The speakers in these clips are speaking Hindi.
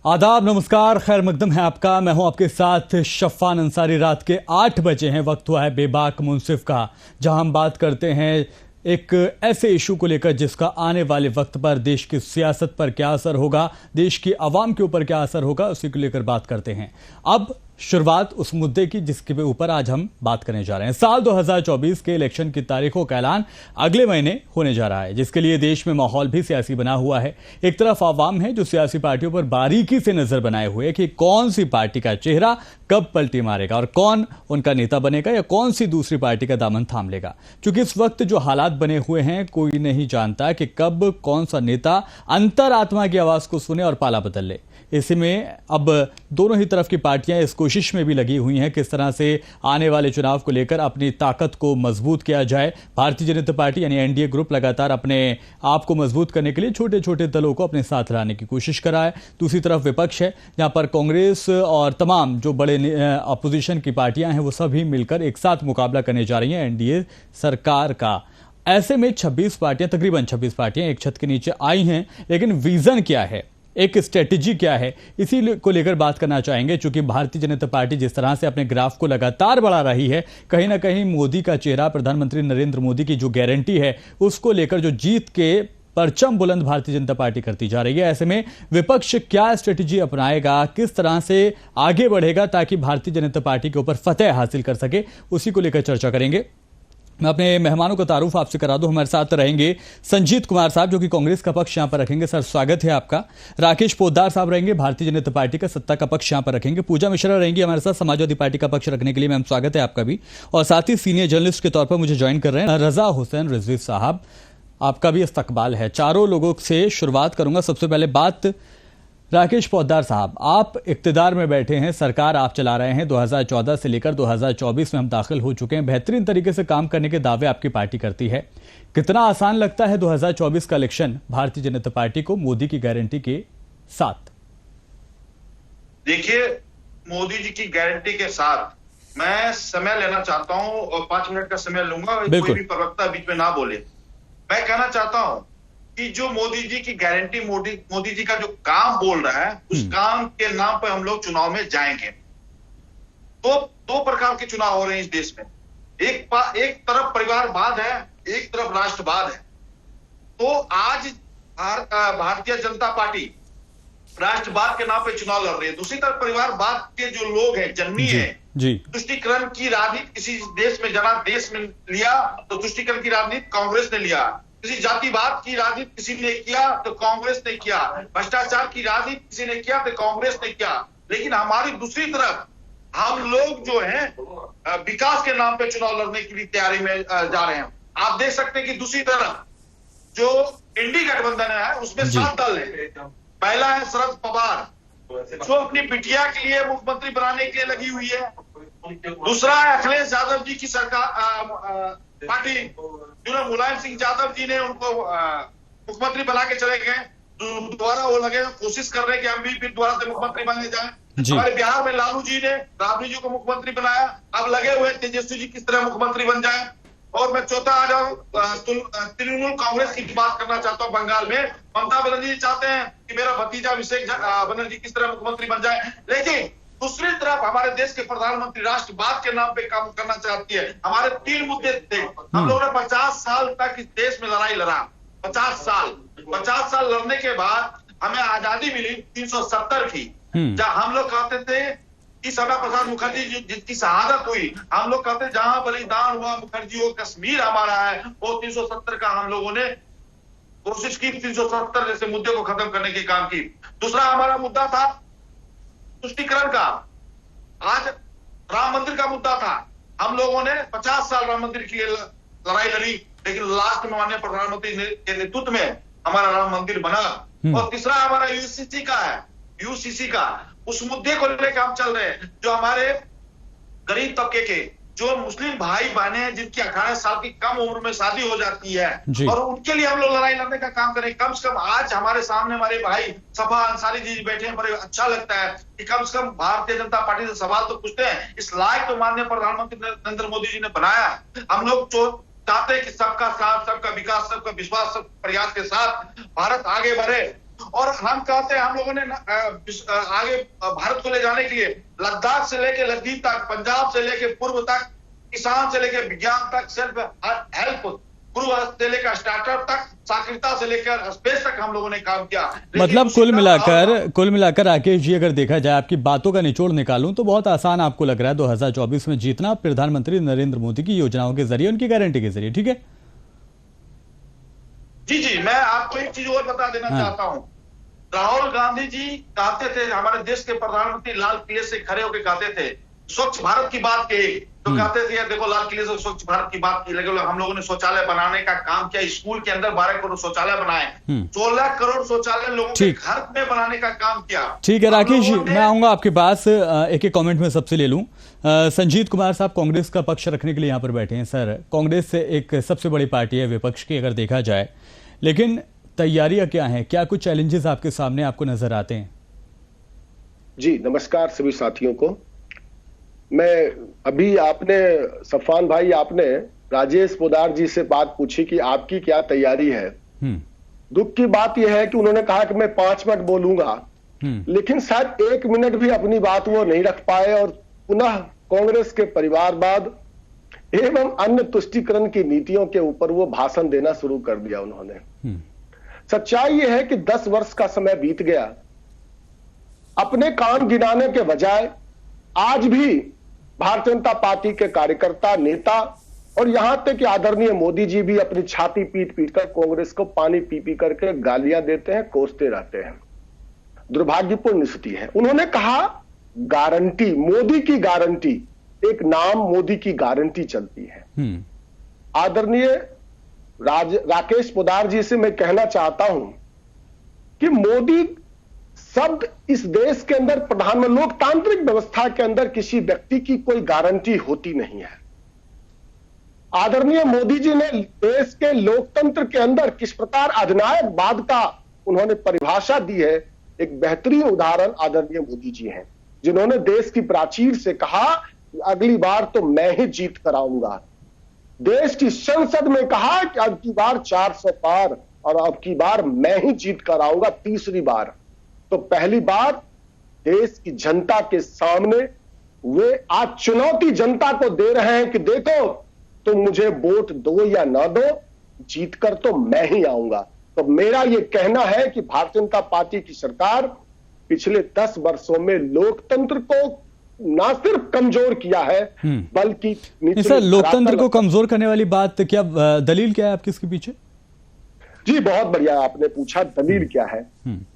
आदाब, नमस्कार, खैर मकदम है आपका। मैं हूं आपके साथ शफ़ान अंसारी। रात के 8 बजे हैं, वक्त हुआ है बेबाक मुंसिफ का, जहां हम बात करते हैं एक ऐसे इशू को लेकर जिसका आने वाले वक्त पर देश की सियासत पर क्या असर होगा, देश की आवाम के ऊपर क्या असर होगा, उसी को लेकर बात करते हैं। अब शुरुआत उस मुद्दे की जिसके ऊपर आज हम बात करने जा रहे हैं। साल 2024 के इलेक्शन की तारीखों का ऐलान अगले महीने होने जा रहा है, जिसके लिए देश में माहौल भी सियासी बना हुआ है। एक तरफ आवाम है जो सियासी पार्टियों पर बारीकी से नजर बनाए हुए कि कौन सी पार्टी का चेहरा कब पलटी मारेगा और कौन उनका नेता बनेगा या कौन सी दूसरी पार्टी का दामन थाम लेगा। क्योंकि इस वक्त जो हालात बने हुए हैं, कोई नहीं जानता कि कब कौन सा नेता अंतरात्मा की आवाज को सुने और पाला बदल ले। इसी में अब दोनों ही तरफ की पार्टियां इस कोशिश में भी लगी हुई हैं किस तरह से आने वाले चुनाव को लेकर अपनी ताकत को मजबूत किया जाए। भारतीय जनता पार्टी यानी एनडीए ग्रुप लगातार अपने आप को मजबूत करने के लिए छोटे छोटे दलों को अपने साथ लाने की कोशिश कर रहा है। दूसरी तरफ विपक्ष है, जहां पर कांग्रेस और तमाम जो बड़े अपोजिशन की पार्टियां हैं वो सभी मिलकर एक साथ मुकाबला करने जा रही हैं एनडीए सरकार का। ऐसे में 26 पार्टियां, तकरीबन 26 पार्टियां एक छत के नीचे आई हैं, लेकिन विजन क्या है, एक स्ट्रेटेजी क्या है, इसी को लेकर बात करना चाहेंगे। चूंकि भारतीय जनता पार्टी जिस तरह से अपने ग्राफ को लगातार बढ़ा रही है, कहीं ना कहीं मोदी का चेहरा, प्रधानमंत्री नरेंद्र मोदी की जो गारंटी है उसको लेकर जो जीत के परचम बुलंद भारतीय जनता पार्टी करती जा रही है। ऐसे में विपक्ष क्या स्ट्रेटेजी अपनाएगा, किस तरह से आगे बढ़ेगा ताकि भारतीय जनता पार्टी के ऊपर फतेह हासिल कर सके, उसी को लेकर चर्चा करेंगे। मैं अपने मेहमानों का तारुफ आपसे करा दूं। हमारे साथ रहेंगे संजीत कुमार साहब, जो कि कांग्रेस का पक्ष यहां पर रखेंगे। सर, स्वागत है आपका। राकेश पोद्दार साहब रहेंगे, भारतीय जनता पार्टी का सत्ता का पक्ष यहां पर रखेंगे। पूजा मिश्रा रहेंगी हमारे साथ, समाजवादी पार्टी का पक्ष रखने के लिए। मैम, स्वागत है आपका भी। और साथ ही सीनियर जर्नलिस्ट के तौर पर मुझे ज्वाइन कर रहे हैं रजा हुसैन रिजवी साहब, आपका भी इस्तकबाल है। चारों लोगों से शुरुआत करूंगा। सबसे पहले बात राकेश पोद्दार साहब, आप इक्तिदार में बैठे हैं, सरकार आप चला रहे हैं। 2014 से लेकर 2024 में हम दाखिल हो चुके हैं। बेहतरीन तरीके से काम करने के दावे आपकी पार्टी करती है। कितना आसान लगता है 2024 का इलेक्शन भारतीय जनता पार्टी को मोदी की गारंटी के साथ? देखिए, मोदी जी की गारंटी के साथ मैं समय लेना चाहता हूं और 5 मिनट का समय लूंगा। कोई भी प्रवक्ता बीच में ना बोले। मैं कहना चाहता हूं कि जो मोदी जी की गारंटी, मोदी जी का जो काम बोल रहा है, उस काम के नाम पर हम लोग चुनाव में जाएंगे। तो दो प्रकार के चुनाव हो रहे हैं इस देश में। एक तरफ परिवारवाद है, एक तरफ राष्ट्रवाद है। तो आज भारतीय जनता पार्टी राष्ट्रवाद के नाम पे चुनाव लड़ रही है। दूसरी तरफ परिवारवाद के जो लोग हैं, जन्मी है, तुष्टीकरण की राजनीति किसी देश में जनादेश में लिया तो तुष्टीकरण की राजनीति कांग्रेस ने लिया। किसी जातिवाद की राजनीति किसी ने किया तो कांग्रेस ने किया। भ्रष्टाचार की राजनीति किसी ने किया तो कांग्रेस ने किया। लेकिन हमारी दूसरी तरफ हम लोग जो हैं विकास के नाम पे चुनाव लड़ने की तैयारी में जा रहे हैं। आप देख सकते हैं कि दूसरी तरफ जो इंडी गठबंधन है उसमें 7 दल है। पहला है शरद पवार, जो अपनी बिटिया के लिए मुख्यमंत्री बनाने के लिए लगी हुई है। दूसरा है अखिलेश यादव जी की सरकार, पार्टी, जो मुलायम सिंह यादव जी ने उनको मुख्यमंत्री बना के चले गए। दोबारा वो लगे कोशिश कर रहे हैं कि हम भी फिर दोबारा से मुख्यमंत्री बनने जाएं। हमारे बिहार में लालू जी ने राबड़ी जी को मुख्यमंत्री बनाया, अब लगे हुए तेजस्वी जी किस तरह मुख्यमंत्री बन जाए। और मैं चौथा आ जाऊं, तृणमूल कांग्रेस की बात करना चाहता हूं। बंगाल में ममता बनर्जी जी चाहते हैं कि मेरा भतीजा अभिषेक बनर्जी किस तरह मुख्यमंत्री बन जाए। लेकिन दूसरी तरफ हमारे देश के प्रधानमंत्री राष्ट्रवाद के नाम पे काम करना चाहती है। हमारे 3 मुद्दे थे। हम लोगों ने 50 साल तक इस देश में लड़ाई लड़ा। 50 साल लड़ने के बाद हमें आजादी मिली 370 की। जहां हम लोग कहते थे कि श्यामा प्रसाद मुखर्जी जिसकी शहादत हुई, हम लोग कहते जहां बलिदान हुआ मुखर्जी वो कश्मीर हमारा है। वो 370 का हम लोगों ने कोशिश की, 370 जैसे मुद्दे को खत्म करने की काम की। दूसरा हमारा मुद्दा था तुष्टीकरण का। आज राम मंदिर का मुद्दा था। हम लोगों ने 50 साल राम मंदिर की लड़ाई लड़ी, लेकिन लास्ट में माननीय प्रधानमंत्री के नेतृत्व में हमारा राम मंदिर बना। और तीसरा हमारा यूसीसी का उस मुद्दे को लेकर हम चल रहे हैं। जो हमारे गरीब तबके के जो मुस्लिम भाई बहने हैं, जिनकी 18 साल की कम उम्र में शादी हो जाती है, और उनके लिए हम लोग लड़ाई लड़ने का काम करें। कम से कम आज हमारे सामने हमारे भाई सफा अंसारी जी बैठे हैं, बड़े अच्छा लगता है कि कम से कम भारतीय जनता पार्टी से सवाल तो पूछते हैं। इस लायक तो माननीय प्रधानमंत्री नरेंद्र मोदी जी ने बनाया। हम लोग चाहते हैं कि सबका साथ, सबका विकास, सबका विश्वास, सब प्रयास के साथ भारत आगे बढ़े। और हम कहते हैं हम लोगों ने आगे भारत को ले जाने के लिए लद्दाख से लेके लद्दीप तक, पंजाब से लेके पूर्व तक, किसान से लेकर विज्ञान तक, सेल्फ हेल्प पूर्व से लेकर स्टार्टअप तक, साक्षरता से लेकर स्पेस तक हम लोगों ने काम किया। मतलब कुल मिलाकर राकेश जी, अगर देखा जाए आपकी बातों का निचोड़ निकालूं तो बहुत आसान आपको लग रहा है 2024 में जीतना प्रधानमंत्री नरेंद्र मोदी की योजनाओं के जरिए, उनकी गारंटी के जरिए, ठीक है? जी, मैं आपको एक चीज और बता देना चाहता हूं। राहुल गांधी जी कहते थे, हमारे देश के प्रधानमंत्री लाल किले से खड़े होकर कहते थे, स्वच्छ भारत की बात कही तो कहते थे देखो लाल किले से स्वच्छ भारत की बात की, लेकिन हम लोगों ने शौचालय बनाने का काम किया। स्कूल के अंदर 12 करोड़ शौचालय बनाए, 16 करोड़ शौचालय लोगों के घर में बनाने का काम किया। ठीक है राकेश जी, मैं आऊंगा आपके पास, एक एक कमेंट में सबसे ले लूं। संजीत कुमार साहब कांग्रेस का पक्ष रखने के लिए यहाँ पर बैठे हैं। सर, कांग्रेस एक सबसे बड़ी पार्टी है विपक्ष की अगर देखा जाए, लेकिन तैयारियां क्या हैं? क्या कुछ चैलेंजेस आपके सामने आपको नजर आते हैं? जी नमस्कार सभी साथियों को। मैं अभी आपने सफान भाई, आपने राजेश पोदार जी से बात पूछी कि आपकी क्या तैयारी है। दुख की बात यह है कि उन्होंने कहा कि मैं 5 मिनट बोलूंगा, लेकिन शायद 1 मिनट भी अपनी बात वो नहीं रख पाए और पुनः कांग्रेस के परिवारवाद एवं अन्य तुष्टीकरण की नीतियों के ऊपर वो भाषण देना शुरू कर दिया उन्होंने। सच्चाई यह है कि 10 वर्ष का समय बीत गया, अपने काम गिनाने के बजाय आज भी भारतीय जनता पार्टी के कार्यकर्ता, नेता और यहां तक कि आदरणीय मोदी जी भी अपनी छाती पीट पीट कर कांग्रेस को पानी पी पी करके गालियां देते हैं, कोसते रहते हैं। दुर्भाग्यपूर्ण स्थिति है। उन्होंने कहा गारंटी, मोदी की गारंटी, एक नाम मोदी की गारंटी चलती है। आदरणीय राकेश पोदार जी से मैं कहना चाहता हूं कि मोदी शब्द इस देश के अंदर, प्रधानमंत्री लोकतांत्रिक व्यवस्था के अंदर किसी व्यक्ति की कोई गारंटी होती नहीं है। आदरणीय मोदी जी ने देश के लोकतंत्र के अंदर किस प्रकार अधिनायकवाद का उन्होंने परिभाषा दी है, एक बेहतरीन उदाहरण आदरणीय मोदी जी हैं, जिन्होंने देश की प्राचीर से कहा अगली बार तो मैं ही जीत कर आऊंगा। देश की संसद में कहा कि अब की बार 400 पार और अब की बार मैं ही जीत कर आऊंगा, तीसरी बार। तो पहली बार देश की जनता के सामने वे आज चुनौती जनता को दे रहे हैं कि देखो तुम मुझे वोट दो या ना दो, जीतकर तो मैं ही आऊंगा। तो मेरा यह कहना है कि भारतीय जनता पार्टी की सरकार पिछले 10 वर्षों में लोकतंत्र को ना सिर्फ कमजोर किया है बल्कि सर, लोकतंत्र को कमजोर करने वाली बात क्या, दलील क्या है आपकी इसके पीछे? जी बहुत बढ़िया आपने पूछा, दलील क्या है।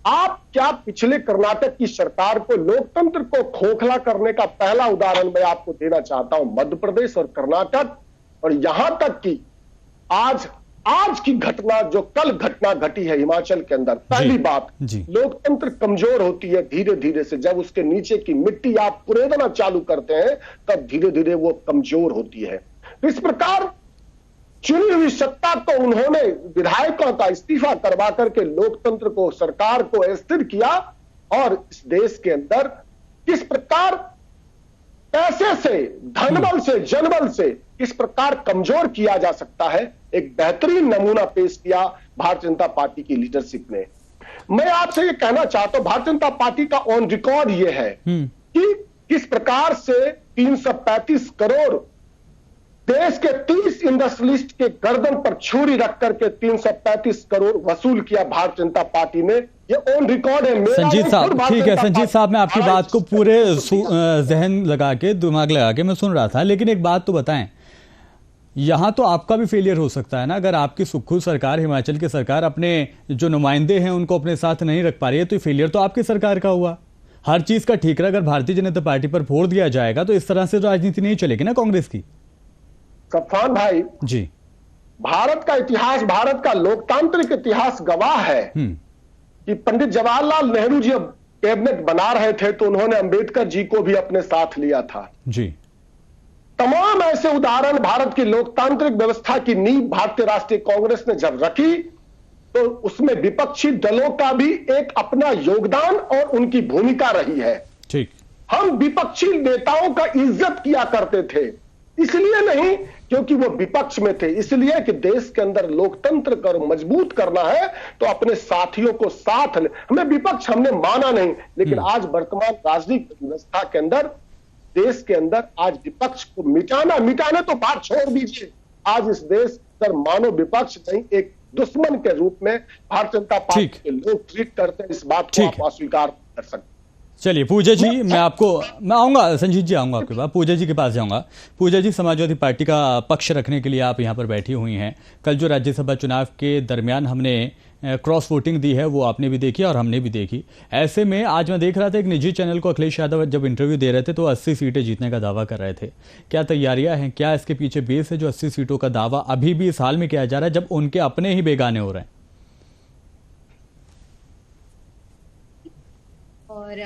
आप क्या पिछले कर्नाटक की सरकार को, लोकतंत्र को खोखला करने का पहला उदाहरण मैं आपको देना चाहता हूं, मध्य प्रदेश और कर्नाटक, और यहां तक कि आज की घटना, जो कल घटना घटी है हिमाचल के अंदर, पहली बात, लोकतंत्र कमजोर होती है धीरे धीरे से। जब उसके नीचे की मिट्टी आप कुरेदना चालू करते हैं तब धीरे धीरे वो कमजोर होती है। तो इस प्रकार चुनी हुई सत्ता को उन्होंने विधायकों का इस्तीफा करवा करके लोकतंत्र को, सरकार को अस्थिर किया और इस देश के अंदर किस प्रकार पैसे से, धनबल से, जनबल से किस प्रकार कमजोर किया जा सकता है, एक बेहतरीन नमूना पेश किया भारतीय जनता पार्टी की लीडरशिप ने। मैं आपसे ये कहना चाहता हूं, भारतीय जनता पार्टी का ऑन रिकॉर्ड ये है कि किस प्रकार से 335 करोड़ देश के 30 इंडस्ट्रियलिस्ट के गर्दन पर छुरी रख करके 335 करोड़ वसूल किया भारतीय जनता पार्टी ने। ये ऑन रिकॉर्ड है। संजीत साहब, ठीक है संजीत साहब, मैं आपकी बात को पूरे जहन लगा के, दिमाग लगा के मैं सुन रहा था, लेकिन एक बात तो बताएं, यहां तो आपका भी फेलियर हो सकता है ना। अगर आपकी सुक्खू सरकार, हिमाचल की सरकार अपने जो नुमाइंदे हैं उनको अपने साथ नहीं रख पा रही है, तो फेलियर तो आपकी सरकार का हुआ। हर चीज का ठीकरा अगर भारतीय जनता पार्टी पर फोड़ दिया जाएगा तो इस तरह से राजनीति नहीं चलेगी ना कांग्रेस की। सफान भाई जी, भारत का इतिहास, भारत का लोकतांत्रिक इतिहास गवाह है कि पंडित जवाहरलाल नेहरू जी अब कैबिनेट बना रहे थे तो उन्होंने अंबेडकर जी को भी अपने साथ लिया था जी। तमाम ऐसे उदाहरण भारत की लोकतांत्रिक व्यवस्था की नींव भारतीय राष्ट्रीय कांग्रेस ने जब रखी तो उसमें विपक्षी दलों का भी एक अपना योगदान और उनकी भूमिका रही है। ठीक, हम विपक्षी नेताओं का इज्जत किया करते थे, इसलिए नहीं क्योंकि वो विपक्ष में थे। इसलिए कि देश के अंदर लोकतंत्र को मजबूत करना है तो अपने साथियों को साथ ले। हमें विपक्ष हमने माना नहीं, लेकिन आज वर्तमान राजनीतिक व्यवस्था के अंदर, देश के अंदर आज विपक्ष को मिटाना तो बात छोड़ दीजिए, आज इस देश पर मानो विपक्ष नहीं, एक दुश्मन के रूप में भारतीय जनता पार्टी के लोग ट्रीट करते हैं। इस बात को आप अस्वीकार कर सकते। चलिए पूजा जी, मैं आऊंगा, संजीत जी आऊंगा आपके पास, पूजा जी के पास जाऊंगा। पूजा जी, समाजवादी पार्टी का पक्ष रखने के लिए आप यहां पर बैठी हुई हैं। कल जो राज्यसभा चुनाव के दरमियान हमने क्रॉस वोटिंग दी है वो आपने भी देखी और हमने भी देखी। ऐसे में आज मैं देख रहा था एक निजी चैनल को अखिलेश यादव जब इंटरव्यू दे रहे थे तो 80 सीटें जीतने का दावा कर रहे थे। क्या तैयारियां हैं, क्या इसके पीछे बेस है जो 80 सीटों का दावा अभी भी इस हाल में किया जा रहा है जब उनके अपने ही बेगाने हो रहे हैं? और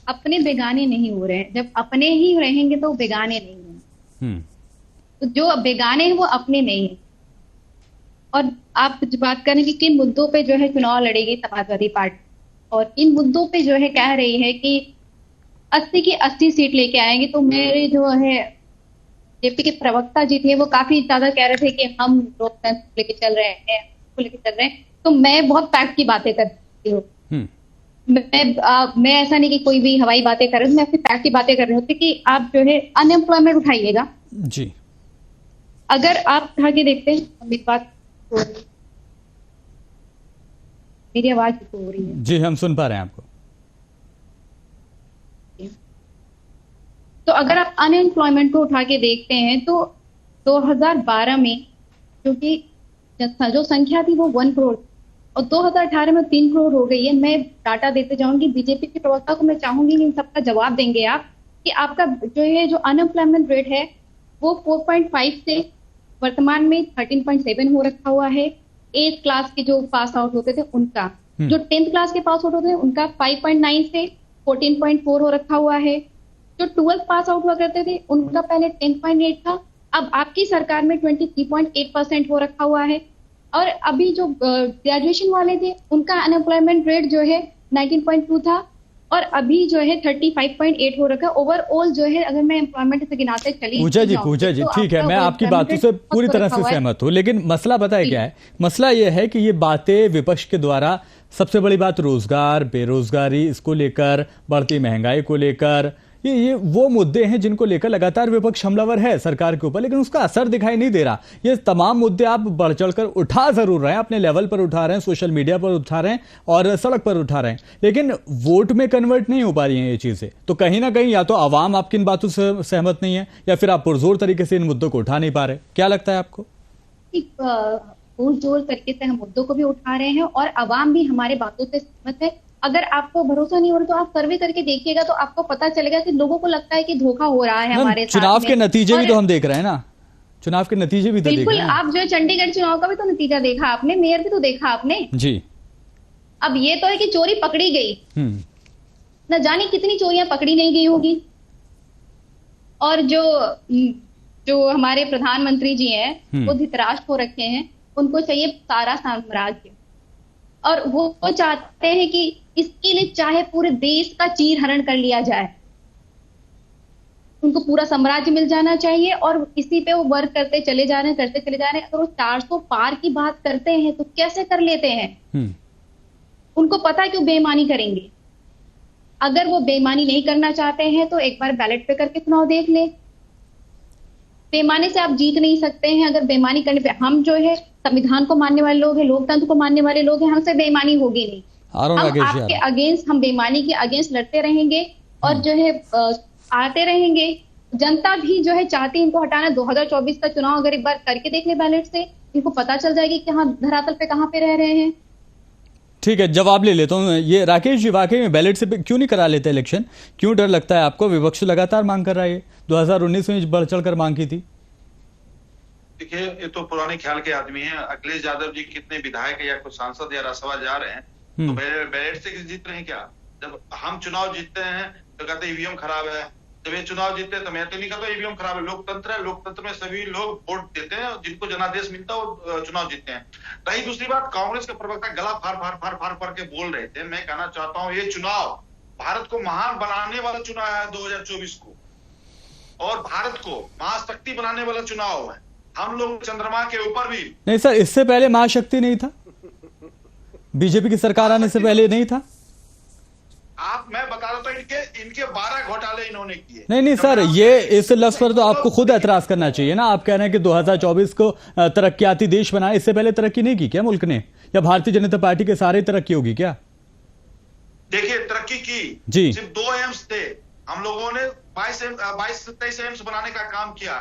अपने बेगाने नहीं हो रहे हैं, जब अपने ही रहेंगे तो बेगाने नहीं हैं। तो जो बेगाने हैं वो अपने नहीं है। और आप जो बात करें कि किन मुद्दों पे जो है चुनाव लड़ेगी समाजवादी पार्टी, और इन मुद्दों पे जो है कह रही है कि 80 की 80 सीट लेके आएंगे, तो मेरे जो है जेपी के प्रवक्ता जी थे वो काफी ज्यादा कह रहे थे कि हम लोकतंत्र लेके चल रहे हैं, तो मैं बहुत फैक्ट की बातें करती हूँ। मैं ऐसा नहीं कि कोई भी हवाई बातें कर रही हूँ, मैं अपनी फैक्ट की बातें कर रही हूँ कि आप जो है अनएम्प्लॉयमेंट उठाइएगा जी। अगर आप उठा के देखते हैं, मेरी बात मेरी आवाज हो रही है जी, हम सुन पा रहे हैं आपको। तो अगर आप अनएम्प्लॉयमेंट को उठा के देखते हैं तो 2012 में क्योंकि जो संख्या थी वो 1 करोड़ और 2018 में 3 करोड़ हो गई है। मैं डाटा देते जाऊंगी, बीजेपी के प्रवक्ता को मैं चाहूंगी कि इन सबका जवाब देंगे आप कि आपका जो अनएम्प्लॉयमेंट रेट है वो 4.5 से वर्तमान में 13.7 हो रखा हुआ है। 8th क्लास के जो पास आउट होते थे उनका, जो 10th क्लास के पास आउट होते थे उनका 5.9 से 14.4 हो रखा हुआ है। जो 12th पास आउट हुआ करते थे उनका पहले 10.8 था, अब आपकी सरकार में 23.8% हो रखा हुआ है। और अभी जो ग्रेजुएशन वाले थे उनका अनएम्प्लॉयमेंट रेट जो है 19.2 था और अभी जो है 35.8 हो रखा है। ओवरऑल जो है अगर मैं एम्प्लॉयमेंट से गिनाते चली पूजा जी तो ठीक है, मैं आपकी बातों से पूरी तरह से सहमत हूँ, लेकिन मसला पता है क्या है? मसला यह है कि ये बातें विपक्ष के द्वारा, सबसे बड़ी बात रोजगार, बेरोजगारी, इसको लेकर, बढ़ती महंगाई को लेकर, ये वो मुद्दे हैं जिनको लेकर लगातार विपक्ष हमलावर है सरकार के ऊपर, लेकिन उसका असर दिखाई नहीं दे रहा। ये तमाम मुद्दे आप बढ़ चढ़कर उठा जरूर रहे हैं, अपने लेवल पर उठा रहे हैं, सोशल मीडिया पर उठा रहे हैं और सड़क पर उठा रहे हैं, लेकिन वोट में कन्वर्ट नहीं हो पा रही हैं ये चीजें। तो कहीं ना कहीं या तो आवाम आपकी इन बातों से सहमत नहीं है या फिर आप पुरजोर तरीके से इन मुद्दों को उठा नहीं पा रहे। क्या लगता है आपको? पुरजोर तरीके से हम मुद्दों को भी उठा रहे हैं और आवाम भी हमारे बातों से सहमत है। अगर आपको भरोसा नहीं हो रहा तो आप सर्वे करके देखिएगा तो आपको पता चलेगा कि लोगों को लगता है कि धोखा हो रहा है हमारे साथ। चुनाव के नतीजे भी तो हम देख रहे हैं ना, चुनाव के नतीजे भी तो बिल्कुल। आप जो चंडीगढ़ चुनाव का भी तो नतीजा देखा आपने, मेयर भी तो देखा आपने जी। अब ये तो है कि चोरी पकड़ी गई, न जाने कितनी चोरियां पकड़ी नहीं गई होगी। और जो हमारे प्रधानमंत्री जी हैं वो धृतराष्ट्र हो रखे हैं, उनको चाहिए सारा साम्राज्य और वो चाहते हैं कि इसके लिए चाहे पूरे देश का चीरहरण कर लिया जाए, उनको पूरा साम्राज्य मिल जाना चाहिए और इसी पे वो वर्क करते चले जा रहे हैं। अगर वो 400 पार की बात करते हैं तो कैसे कर लेते हैं? उनको पता है कि वो बेईमानी करेंगे। अगर वो बेईमानी नहीं करना चाहते हैं तो एक बार बैलेट पे करके चुनाव देख ले। बेईमानी से आप जीत नहीं सकते हैं। अगर बेईमानी करने पे, हम जो है संविधान को मानने वाले लोग हैं, लोकतंत्र को मानने वाले लोग हैं, हमसे बेईमानी होगी नहीं। हम आपके अगेंस्ट, हम बेईमानी के अगेंस्ट लड़ते रहेंगे और जो है आते रहेंगे। जनता भी जो है चाहती है इनको हटाना। 2024 का चुनाव अगर एक बार करके देख ले बैलेट से, इनको पता चल जाएगी कि हाँ धरातल पे कहाँ पे रह रहे हैं। ठीक है, जवाब ले लेता हूँ। ये राकेश जी, वाकई में बैलेट से क्यों नहीं करा लेते इलेक्शन? क्यों डर लगता है आपको? विपक्ष लगातार मांग कर रहा है, 2019 में बढ़ चढ़ कर मांग की थी। देखिए, ये तो पुराने ख्याल के आदमी हैं। अखिलेश यादव जी कितने विधायक या कुछ सांसद या राज्यसभा जा रहे हैं तो बैलेट से जीत रहे हैं क्या? जब हम चुनाव जीतते हैं तो कहते हैं ईवीएम खराब है, जब ये चुनाव जीतते हैं तो मैं तो नहीं कहता ईवीएम खराब है। लोकतंत्र है, लोकतंत्र में सभी लोग वोट देते हैं, जिनको जनादेश मिलता है वो चुनाव जीतते हैं। रही दूसरी बात, कांग्रेस के प्रवक्ता गला फाड़ के बोल रहे थे। मैं कहना चाहता हूँ ये चुनाव भारत को महान बनाने वाला चुनाव है 2024 को, और भारत को महाशक्ति बनाने वाला चुनाव है। हम लोग चंद्रमा के ऊपर भी नहीं सर, इससे पहले महाशक्ति नहीं था, बीजेपी की सरकार आने से पहले नहीं था। मैं बता रहा था इनके 12 घोटाले इन्होंने किए। नहीं सर, ये इस लफ्ज पर तो आपको खुद एतराज करना चाहिए ना। आप कह रहे हैं कि 2024 को तरक्याती देश बनाए, इससे पहले तरक्की नहीं की क्या मुल्क ने, या भारतीय जनता पार्टी के सारे तरक्की होगी क्या? देखिए तरक्की की जी, सिर्फ 2 एम्स थे, हम लोगों ने 22-23 एम्स बनाने का काम किया।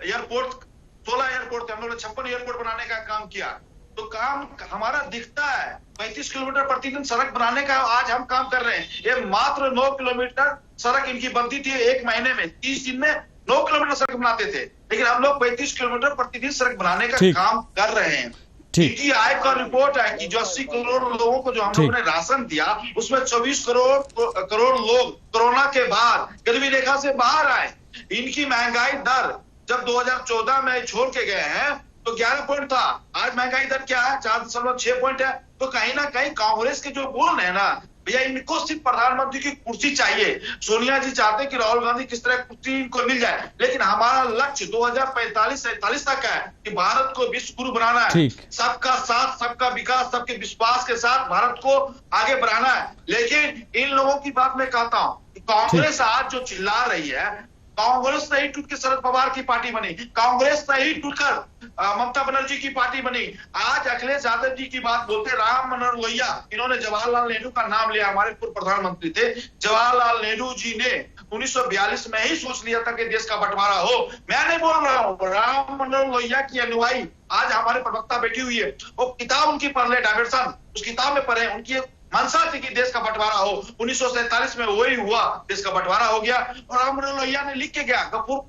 एयरपोर्ट 16 एयरपोर्ट थे, हम लोगों ने 56 एयरपोर्ट बनाने का काम किया। तो काम हमारा दिखता है। 35 किलोमीटर प्रतिदिन सड़क बनाने का आज हम काम कर रहे हैं। ये मात्र 9 किलोमीटर सड़क इनकी बनती थी एक महीने में, 30 दिन में 9 किलोमीटर सड़क बनाते थे, लेकिन हम लोग 35 किलोमीटर प्रतिदिन सड़क बनाने का काम कर रहे हैं। इनकी आय का रिपोर्ट है कि जो 80 करोड़ लोगों को जो हम लोगों ने राशन दिया, उसमें 24 करोड़ लोग कोरोना के बाद गरीबी रेखा से बाहर आए। इनकी महंगाई दर जब 2014 में छोड़ के गए हैं तो 11 पॉइंट था, आज महंगाई दर क्या है? 4.6 पॉइंट है। तो कहीं ना कहीं कांग्रेस के जो बोल रहे हैं ना भैया, इनको सिर्फ प्रधानमंत्री की कुर्सी चाहिए। सोनिया जी चाहते कि राहुल गांधी किस तरह कुर्सी इनको मिल जाए, लेकिन हमारा लक्ष्य 2045-47 तक है कि भारत को विश्व गुरु बनाना है। सबका साथ, सबका विकास, सबके विश्वास के साथ भारत को आगे बढ़ाना है। लेकिन इन लोगों की बात मैं कहता हूं कि कांग्रेस आज जो चिल्ला रही है, कांग्रेस नहीं टूट के शरद पवार की पार्टी बनी, कांग्रेस नहीं टूटकर ममता बनर्जी की पार्टी बनी। आज अखिलेश यादव जी की बात बोलते, राम मनोहर लोहिया, इन्होंने जवाहरलाल नेहरू का नाम लिया, हमारे पूर्व प्रधानमंत्री थे। जवाहरलाल नेहरू जी ने 1942 में ही सोच लिया था कि देश का बंटवारा हो। मैं नहीं बोल रहा हूँ, राम मनोहर लोहिया की अनुयायी आज हमारे प्रवक्ता बैठी हुई है, वो किताब उनकी पढ़ ले, डायवर्सन, उस किताब में पढ़े। उनकी मंशा थी कि देश का बंटवारा हो। 1947 में वही हुआ, देश का बंटवारा हो गया। और राम मनोहर लोहिया ने लिख के गया, गफूर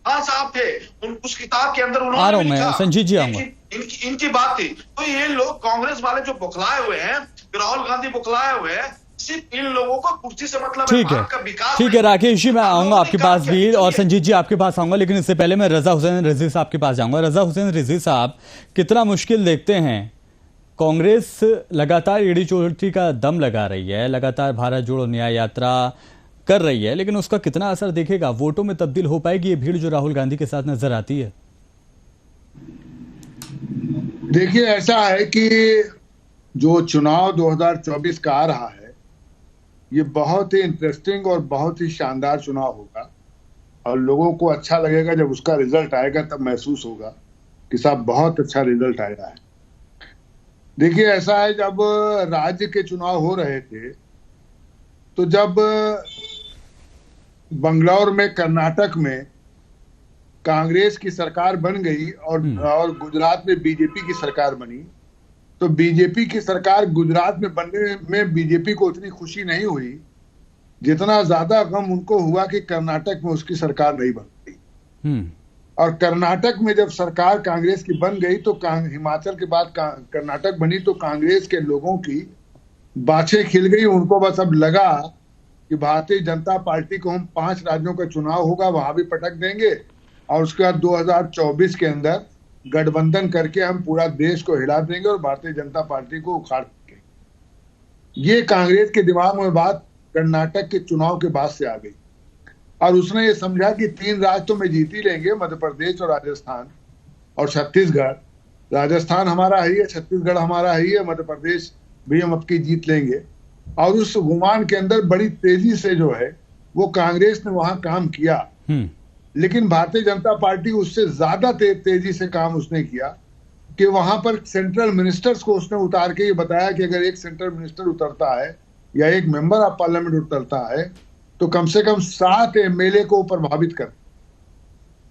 खान साहब थे, उस किताब के अंदर उन्होंने लिखा, संजीत जी इनकी बात थी। तो ये लोग कांग्रेस वाले जो बौखलाए हुए हैं, राहुल गांधी बौखलाए हुए हैं, सिर्फ इन लोगों को कुर्सी से मतलब है, भारत का विकास। ठीक है राकेश जी, मैं आऊंगा आपके पास भी, और संजीत जी आपके पास आऊंगा, लेकिन इससे पहले मैं रजा हुसैन रिजवी साहब के पास जाऊंगा। रजा हुसैन रिजवी साहब, कितना मुश्किल देखते हैं, कांग्रेस लगातार एड़ी चोटी का दम लगा रही है, लगातार भारत जोड़ो न्याय यात्रा कर रही है, लेकिन उसका कितना असर दिखेगा, वोटों में तब्दील हो पाएगी ये भीड़ जो राहुल गांधी के साथ नजर आती है? देखिए, ऐसा है कि जो चुनाव 2024 का आ रहा है, ये बहुत ही इंटरेस्टिंग और बहुत ही शानदार चुनाव होगा, और लोगों को अच्छा लगेगा जब उसका रिजल्ट आएगा, तब महसूस होगा कि साहब बहुत अच्छा रिजल्ट आया है। देखिए, ऐसा है, जब राज्य के चुनाव हो रहे थे, तो जब बंगलौर में, कर्नाटक में कांग्रेस की सरकार बन गई और गुजरात में बीजेपी की सरकार बनी, तो बीजेपी की सरकार गुजरात में बनने में बीजेपी को उतनी खुशी नहीं हुई जितना ज्यादा गम उनको हुआ कि कर्नाटक में उसकी सरकार नहीं बन गई। और कर्नाटक में जब सरकार कांग्रेस की बन गई, तो हिमाचल के बाद कर्नाटक बनी, तो कांग्रेस के लोगों की बाछें खिल गई। उनको बस अब लगा कि भारतीय जनता पार्टी को हम 5 राज्यों का चुनाव होगा, वहां भी पटक देंगे, और उसके बाद 2024 के अंदर गठबंधन करके हम पूरा देश को हिला देंगे और भारतीय जनता पार्टी को उखाड़ देंगे। ये कांग्रेस के दिमाग में बात कर्नाटक के चुनाव के बाद से आ गई, और उसने ये समझा कि 3 राज्य तो में जीत ही लेंगे, मध्य प्रदेश और राजस्थान और छत्तीसगढ़। राजस्थान हमारा ही है, छत्तीसगढ़ हमारा ही है, मध्य प्रदेश भी हम अब की जीत लेंगे। और उस गुमान के अंदर बड़ी तेजी से जो है वो कांग्रेस ने वहां काम किया, लेकिन भारतीय जनता पार्टी उससे ज्यादा तेजी से काम उसने किया कि वहां पर सेंट्रल मिनिस्टर्स को उसने उतार के ये बताया कि अगर एक सेंट्रल मिनिस्टर उतरता है या एक मेंबर ऑफ पार्लियामेंट उतरता है, तो कम से कम 7 एमएलए को प्रभावित कर,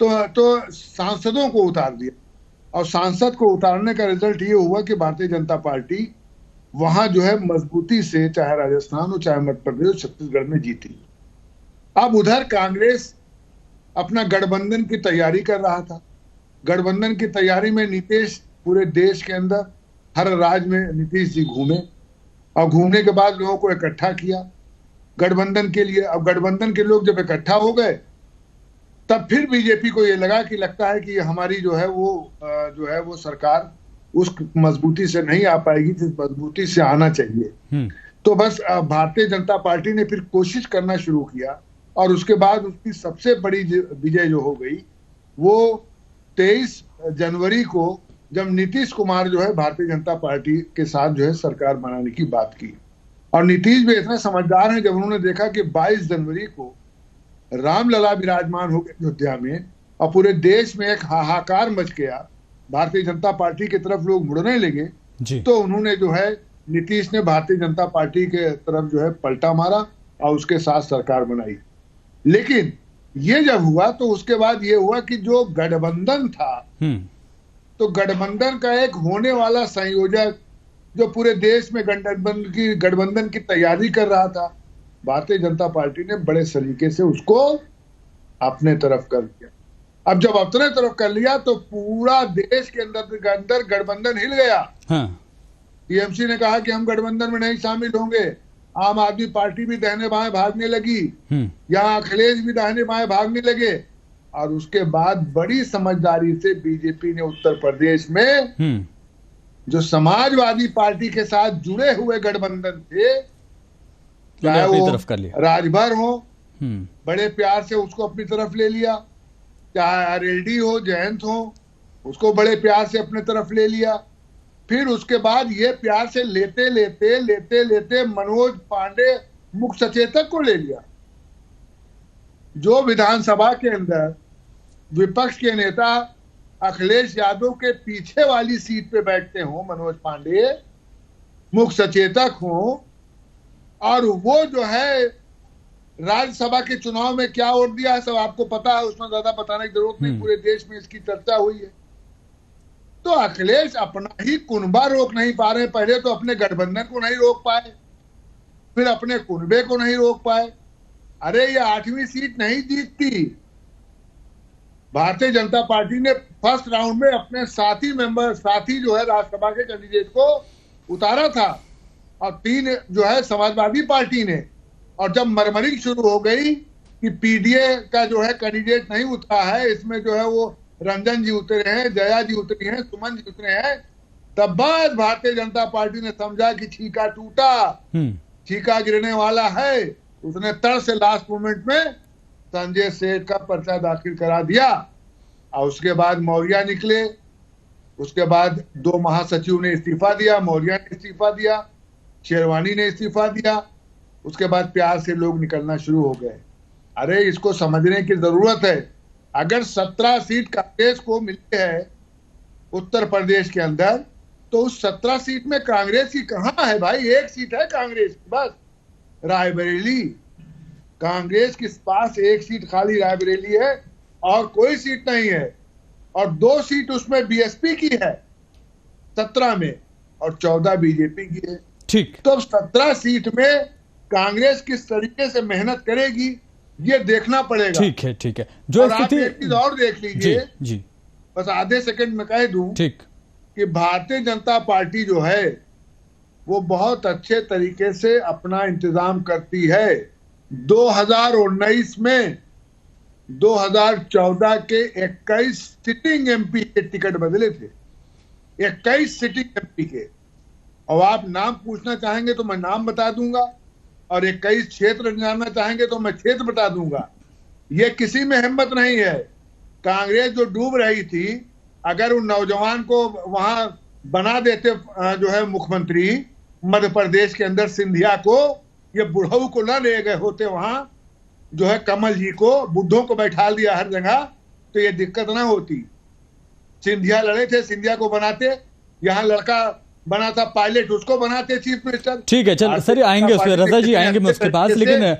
तो सांसदों को उतार दिया। और सांसद को उतारने का रिजल्ट ये हुआ कि भारतीय जनता पार्टी वहां जो है मजबूती से, चाहे राजस्थान हो, चाहे मध्य प्रदेश, छत्तीसगढ़ में जीती। अब उधर कांग्रेस अपना गठबंधन की तैयारी कर रहा था। गठबंधन की तैयारी में नीतीश पूरे देश के अंदर हर राज्य में नीतीश जी घूमे, और घूमने के बाद लोगों को इकट्ठा किया गठबंधन के लिए। अब गठबंधन के लोग जब इकट्ठा हो गए, तब फिर बीजेपी को ये लगता है कि हमारी जो है वो सरकार उस मजबूती से नहीं आ पाएगी जिस मजबूती से आना चाहिए। तो बस भारतीय जनता पार्टी ने फिर कोशिश करना शुरू किया और उसके बाद उसकी सबसे बड़ी विजय जो हो गई वो 23 जनवरी को जब नीतीश कुमार जो है भारतीय जनता पार्टी के साथ जो है सरकार बनाने की बात की। और नीतीश भी इतने समझदार हैं, जब उन्होंने देखा कि 22 जनवरी को रामलला विराजमान हो गए अयोध्या में और पूरे देश में एक हाहाकार मच गया, भारतीय जनता पार्टी की तरफ लोग मुड़ने लगे, तो उन्होंने जो है नीतीश ने भारतीय जनता पार्टी के तरफ जो है पलटा मारा और उसके साथ सरकार बनाई। लेकिन ये जब हुआ तो उसके बाद ये हुआ कि जो गठबंधन था, तो गठबंधन का एक होने वाला संयोजक जो पूरे देश में गठबंधन की तैयारी कर रहा था, भारतीय जनता पार्टी ने बड़े सलीके से उसको अपने तरफ कर लिया। अब जब अपने तरफ कर लिया तो पूरा देश के अंदर गठबंधन हिल गया। टीएमसी ने कहा कि हम गठबंधन में नहीं शामिल होंगे, आम आदमी पार्टी भी दाहिने बाएं भागने लगी, यहाँ अखिलेश भी दाहिने बाएं भागने लगे। और उसके बाद बड़ी समझदारी से बीजेपी ने उत्तर प्रदेश में जो समाजवादी पार्टी के साथ जुड़े हुए गठबंधन थे, चाहे वो राजभर हो, बड़े प्यार से उसको अपनी तरफ ले लिया, चाहे आरएलडी हो, जयंत हो, उसको बड़े प्यार से अपने तरफ ले लिया। फिर उसके बाद ये प्यार से लेते लेते मनोज पांडे मुख्य सचेतक को ले लिया। जो विधानसभा के अंदर विपक्ष के नेता अखिलेश यादव के पीछे वाली सीट पे बैठते हो, मनोज पांडे मुख्य सचेतक हो, और वो जो है राज्यसभा के चुनाव में क्या वोट दिया है सब आपको पता है, उसमें ज्यादा बताने की जरूरत नहीं, पूरे देश में इसकी चर्चा हुई है। तो अखिलेश अपना ही कुनबा रोक नहीं पा रहे। पहले तो अपने गठबंधन को नहीं रोक पाए, फिर अपने कुनबे को नहीं रोक पाए। अरे ये 8वीं सीट नहीं जीतती। भारतीय जनता पार्टी ने फर्स्ट राउंड में अपने साथी जो है राज्यसभा के कैंडिडेट को उतारा था, और 3 जो है समाजवादी पार्टी ने। और जब मरमरी शुरू हो गई कि पीडीए का जो है कैंडिडेट नहीं उतरा है, इसमें जो है वो रंजन जी उतरे हैं, जया जी उतरी हैं, सुमन जी उतरे हैं, तब बाद भारतीय जनता पार्टी ने समझा कि छीका टूटा, छीका गिरने वाला है। उसने तड़ से लास्ट मोमेंट में संजय सेठ का पर्चा दाखिल करा दिया। और उसके बाद मौर्य निकले, उसके बाद 2 महासचिव ने इस्तीफा दिया, मौर्य ने इस्तीफा दिया, शेरवानी ने इस्तीफा दिया। उसके बाद प्यार से लोग निकलना शुरू हो गए। अरे इसको समझने की जरूरत है। अगर 17 सीट कांग्रेस को मिली है उत्तर प्रदेश के अंदर, तो उस 17 सीट में कांग्रेस की कहां है भाई? 1 सीट है कांग्रेस की, बस रायबरेली। कांग्रेस के पास 1 सीट खाली रायबरेली है और कोई सीट नहीं है। और 2 सीट उसमें बीएसपी की है 17 में, और 14 बीजेपी की है। ठीक। तो 17 सीट में कांग्रेस किस तरीके से मेहनत करेगी ये देखना पड़ेगा। ठीक है, ठीक है। जो स्थिति एक चीज और देख लीजिए, जी, बस आधे सेकंड में कह दूं, ठीक, कि भारतीय जनता पार्टी जो है वो बहुत अच्छे तरीके से अपना इंतजाम करती है। 2019 में 2014 के 21 सिटिंग एमपी के टिकट बदले थे, 21 सिटिंग एमपी के। और आप नाम पूछना चाहेंगे तो मैं नाम बता दूंगा, और 21 क्षेत्र जानना चाहेंगे तो मैं क्षेत्र बता दूंगा। ये किसी में हिम्मत नहीं है। कांग्रेस जो डूब रही थी, अगर उन नौजवान को वहां बना देते जो है मुख्यमंत्री मध्य प्रदेश के अंदर, सिंधिया को, ये बुढ़ऊ को न ले गए होते वहां, जो है कमल जी को, बुद्धों को बैठा दिया हर जगह, तो ये दिक्कत ना होती। सिंधिया लड़े थे, सिंधिया को बनाते, यहाँ लड़का बना था पायलट, उसको बनाते चीफ मिनिस्टर। ठीक है, चल सर आएंगे उस पर, रजा जी आएंगे मैं उसके पास, लेकिन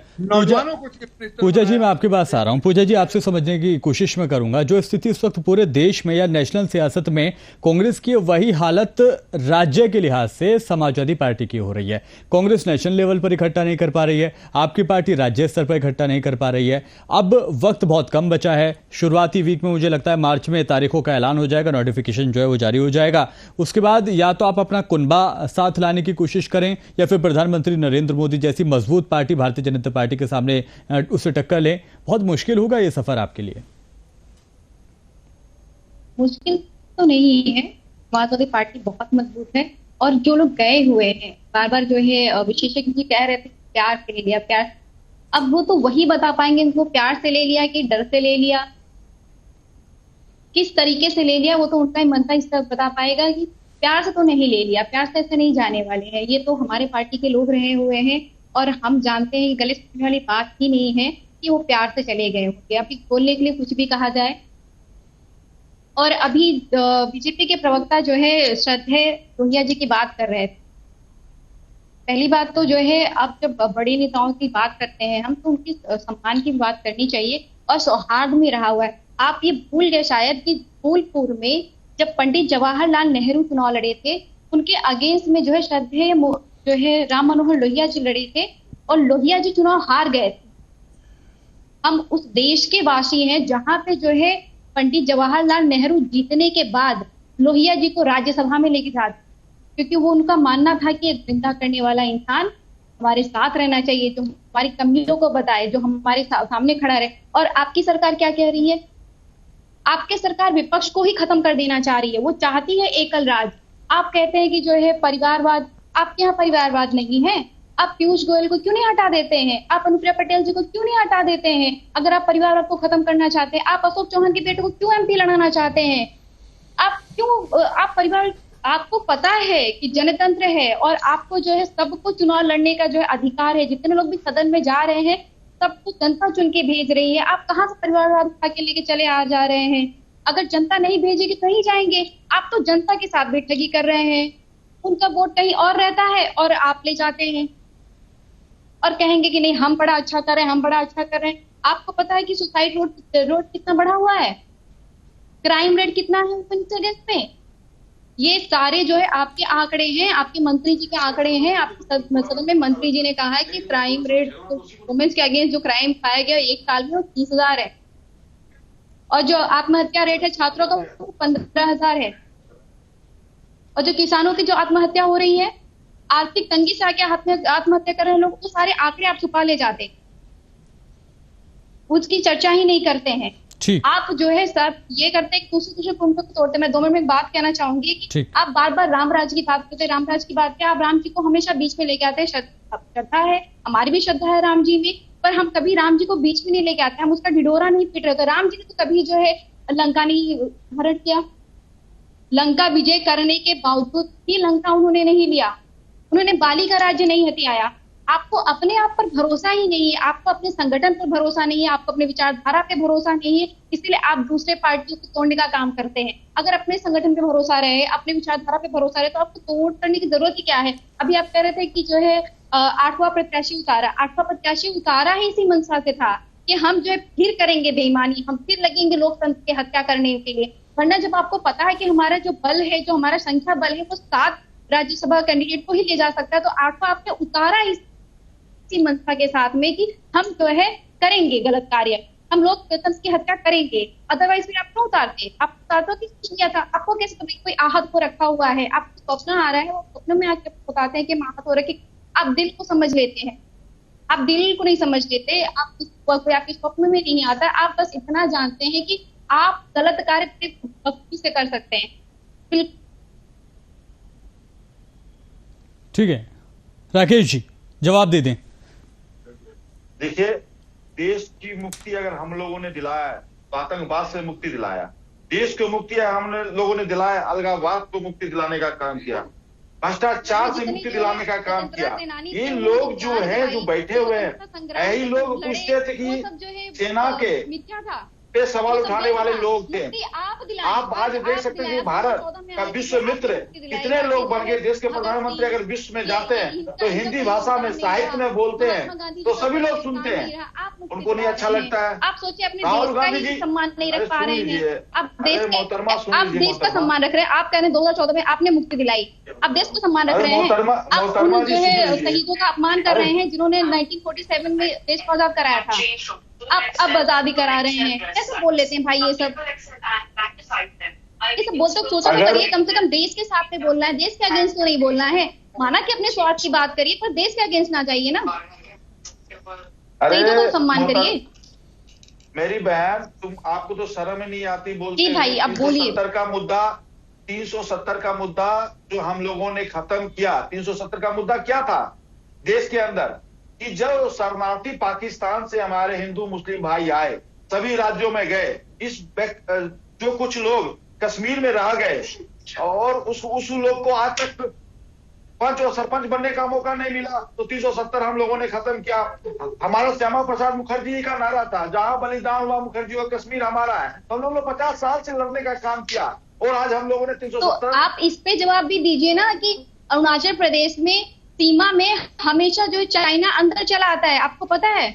पूजा जी मैं आपके पास आ रहा हूं। पूजा जी आपसे समझने की कोशिश में करूंगा, जो स्थिति इस वक्त पूरे देश में या नेशनल सियासत में कांग्रेस की, वही हालत राज्य के लिहाज से समाजवादी पार्टी की हो रही है। कांग्रेस नेशनल लेवल पर इकट्ठा नहीं कर पा रही है, आपकी पार्टी राज्य स्तर पर इकट्ठा नहीं कर पा रही है। अब वक्त बहुत कम बचा है, शुरुआती वीक में मुझे लगता है मार्च में तारीखों का ऐलान हो जाएगा, नोटिफिकेशन जो है वो जारी हो जाएगा। उसके बाद या तो आप अपना कुनबा साथ लाने की कोशिश करें, या फिर प्रधानमंत्री नरेंद्र मोदी जैसी मजबूत पार्टी भारतीय जनता पार्टी के सामने उसे टक्कर लें। बहुत मुश्किल होगा ये सफर आपके लिए। मुश्किल तो नहीं है, समाजवादी पार्टी बहुत मजबूत है, और जो लोग गए हुए हैं बार बार जो है, विशेषज्ञ जी कह रहे थे प्यार के लिए, प्यार, अब वो तो वही बता पाएंगे उनको प्यार से ले लिया कि डर से ले लिया, किस तरीके से ले लिया, वो तो उनका ही मन था। इस तरह बता पाएगा कि प्यार से तो नहीं ले लिया, प्यार से ऐसे नहीं जाने वाले हैं। ये तो हमारे पार्टी के लोग रहे हुए हैं और हम जानते हैं गले सुनने वाली बात ही नहीं है कि वो प्यार से चले गए होंगे। अभी बोलने के लिए कुछ भी कहा जाए। और अभी बीजेपी के प्रवक्ता जो है श्रद्धेय लोहिया जी की बात कर रहे थे। पहली बात तो जो है, अब जब बड़े नेताओं की बात करते हैं हम, तो उनकी सम्मान की बात करनी चाहिए और सौहार्द में रहा हुआ है। आप ये भूल गए शायद कि फूलपुर में जब पंडित जवाहरलाल नेहरू चुनाव लड़े थे, उनके अगेंस्ट में जो है श्रद्धेय जो है राम मनोहर लोहिया जी लड़े थे और लोहिया जी चुनाव हार गए थे। हम उस देश के वासी हैं जहां पे जो है पंडित जवाहरलाल नेहरू जीतने के बाद लोहिया जी को राज्यसभा में लेके जाते, क्योंकि वो उनका मानना था कि एक निंदा करने वाला इंसान हमारे साथ रहना चाहिए, जो हमारी कमियों को बताए, जो हमारे सामने खड़ा रहे। और आपकी सरकार क्या कह रही है? आपकी सरकार विपक्ष को ही खत्म कर देना चाह रही है। वो चाहती है एकल राज। आप कहते हैं कि जो है परिवारवाद, आपके यहाँ परिवारवाद नहीं है। आप पीयूष गोयल को क्यों नहीं हटा देते हैं? आप अनुप्रिया पटेल जी को क्यों नहीं हटा देते हैं? अगर आप परिवारवाद को खत्म करना चाहते हैं, आप अशोक चौहान के बेटे को क्यों एमपी लड़ाना चाहते हैं? आप क्यों, आप परिवार, आपको पता है कि जनतंत्र है और आपको जो है सबको चुनाव लड़ने का जो है अधिकार है। जितने लोग भी सदन में जा रहे हैं सबको जनता चुन के भेज रही है। आप कहाँ से परिवारवाद उठा के लेके चले आ जा रहे हैं? अगर जनता नहीं भेजेगी तो नहीं जाएंगे। आप तो जनता के साथ बैठकी कर रहे हैं, उनका वोट कहीं और रहता है और आप ले जाते हैं और कहेंगे कि नहीं हम बड़ा अच्छा कर रहे हैं, हम बड़ा अच्छा कर रहे हैं। आपको पता है कि सुसाइड रोड कितना बढ़ा हुआ है, क्राइम रेट कितना है पंचायत में? ये सारे जो है आपके आंकड़े हैं, आपके मंत्री जी के आंकड़े हैं। आपके सदन में मंत्री जी ने कहा है कि क्राइम रेट वुमेन्स के अगेंस्ट जो क्राइम पाया गया एक साल में वो 30,000 है और जो आत्महत्या रेट है छात्रों का वो 15,000 है। और जो किसानों की जो आत्महत्या हो रही है, आर्थिक तंगी से आके आत्महत्या कर रहे हैं लोग, तो सारे आंकड़े आप छुपा ले जाते, उसकी चर्चा ही नहीं करते हैं। आप जो है सब ये करते हैं, दूसरे पुंजों को तोड़ते। मैं 2 मिनट में एक बात कहना चाहूंगी कि आप बार बार रामराज की बात करते हैं, रामराज की बात क्या, आप राम जी को हमेशा बीच में लेके आते हैं। श्रद्धा है, हमारी भी श्रद्धा है राम जी में, पर हम कभी राम जी को बीच में नहीं लेके आते, हम उसका ढिढोरा नहीं पीट रहे। तो राम जी ने तो कभी जो है लंका नहीं हरण किया, लंका विजय करने के बावजूद भी लंका उन्होंने नहीं लिया, उन्होंने बाली का राज्य नहीं हथियाया। आपको अपने आप पर भरोसा ही नहीं है, आपको अपने संगठन पर भरोसा नहीं है, आपको अपने विचारधारा पे भरोसा नहीं है, इसलिए आप दूसरे पार्टियों को तोड़ने का काम करते हैं। अगर अपने संगठन पे भरोसा रहे, अपने विचारधारा पे भरोसा रहे, तो आपको तोड़ करने की जरूरत ही क्या है? अभी आप कह रहे थे कि जो है 8वां प्रत्याशी उतारा, 8वां प्रत्याशी उतारा ही इसी मंशा से था कि हम जो है फिर करेंगे बेईमानी, हम फिर लगेंगे लोकतंत्र की हत्या करने के लिए। वरना जब आपको पता है कि हमारा जो बल है, जो हमारा संख्या बल है, वो 7 राज्यसभा कैंडिडेट को ही ले जा सकता है, तो 8वां आपने उतारा इसी मंशा के साथ में कि हम जो है करेंगे गलत कार्य, हम लोकतंत्र की हत्या करेंगे। अदरवाइज फिर आप क्यों उतारते? आप उतारते हो किस किया था? आपको कैसे कभी कोई आहत को रखा हुआ है, आपको स्वप्न आ रहा है, वो स्वप्न में आके बताते हैं कि आहत हो रहा है, कि आप दिल को समझ लेते हैं, आप दिल को नहीं समझ लेते, आप कोई आपके स्वप्न में नहीं आता। आप बस इतना जानते हैं कि आप गलत कार्य भक्ति से कर सकते हैं। ठीक है, राकेश जी जवाब दे दें। देखिए, देश की मुक्ति अगर हम लोगों ने दिलाया है तो आतंकवाद से मुक्ति दिलाया, देश को मुक्ति हम लोगों ने दिलाया, अलगाववाद को मुक्ति दिलाने का काम किया, भ्रष्टाचार से मुक्ति दिलाने का काम किया। ये लोग जो हैं, जो बैठे हुए हैं, यही लोग पूछते थे कि सेना के पे सवाल उठाने वाले लोग थे। आप आज देख सकते हैं कि भारत का विश्व मित्र कितने लोग बन गए। देश के प्रधानमंत्री अगर विश्व में जाते हैं तो हिंदी भाषा में, साहित्य में बोलते हैं तो सभी लोग सुनते हैं, उनको नहीं अच्छा लगता है। आप सोचिए अपने राहुल गांधी जी सम्मान नहीं रख पा रहे हैं, आप देश का सम्मान रख रहे हैं। आप कह रहे हैं 2014 में आपने मुक्ति दिलाई, आप देश को सम्मान रख रहे हैं, आप जो है शहीदों का अपमान कर रहे हैं जिन्होंने 1947 में देश को आजाद कराया था, अब आजादी करा रहे हैं। कैसे बोल लेते हैं भाई ये सब बोलते? सोचा तो करिए, कम से कम देश के साथ में बोलना है, देश के अगेंस्ट तो नहीं बोलना है। माना कि अपने स्वार्थ की बात करिए, पर देश के अगेंस्ट ना जाइए ना, तो सम्मान करिए। मेरी बहन, आपको तो शर्म ही नहीं आती बोलते जी भाई, अब बोलिए। 370 का मुद्दा जो हम लोगों ने खत्म किया, 370 का मुद्दा क्या था देश के अंदर? कि जब शरणार्थी पाकिस्तान से हमारे हिंदू मुस्लिम भाई आए, सभी राज्यों में गए, जो कुछ लोग कश्मीर में रह गए और उस लोग को आज तक पंच और सरपंच बनने का मौका नहीं मिला, तो 370 हम लोगों ने खत्म किया। हमारा श्यामा प्रसाद मुखर्जी जी का नारा था, जहां बलिदान हुआ मुखर्जी और कश्मीर हमारा है। तो हम लोगों ने 50 साल से लड़ने का काम किया और आज हम लोगों ने 370। तो आप इस पे जवाब भी दीजिए ना कि अरुणाचल प्रदेश में सीमा में हमेशा जो चाइना अंदर चला आता है, आपको पता है?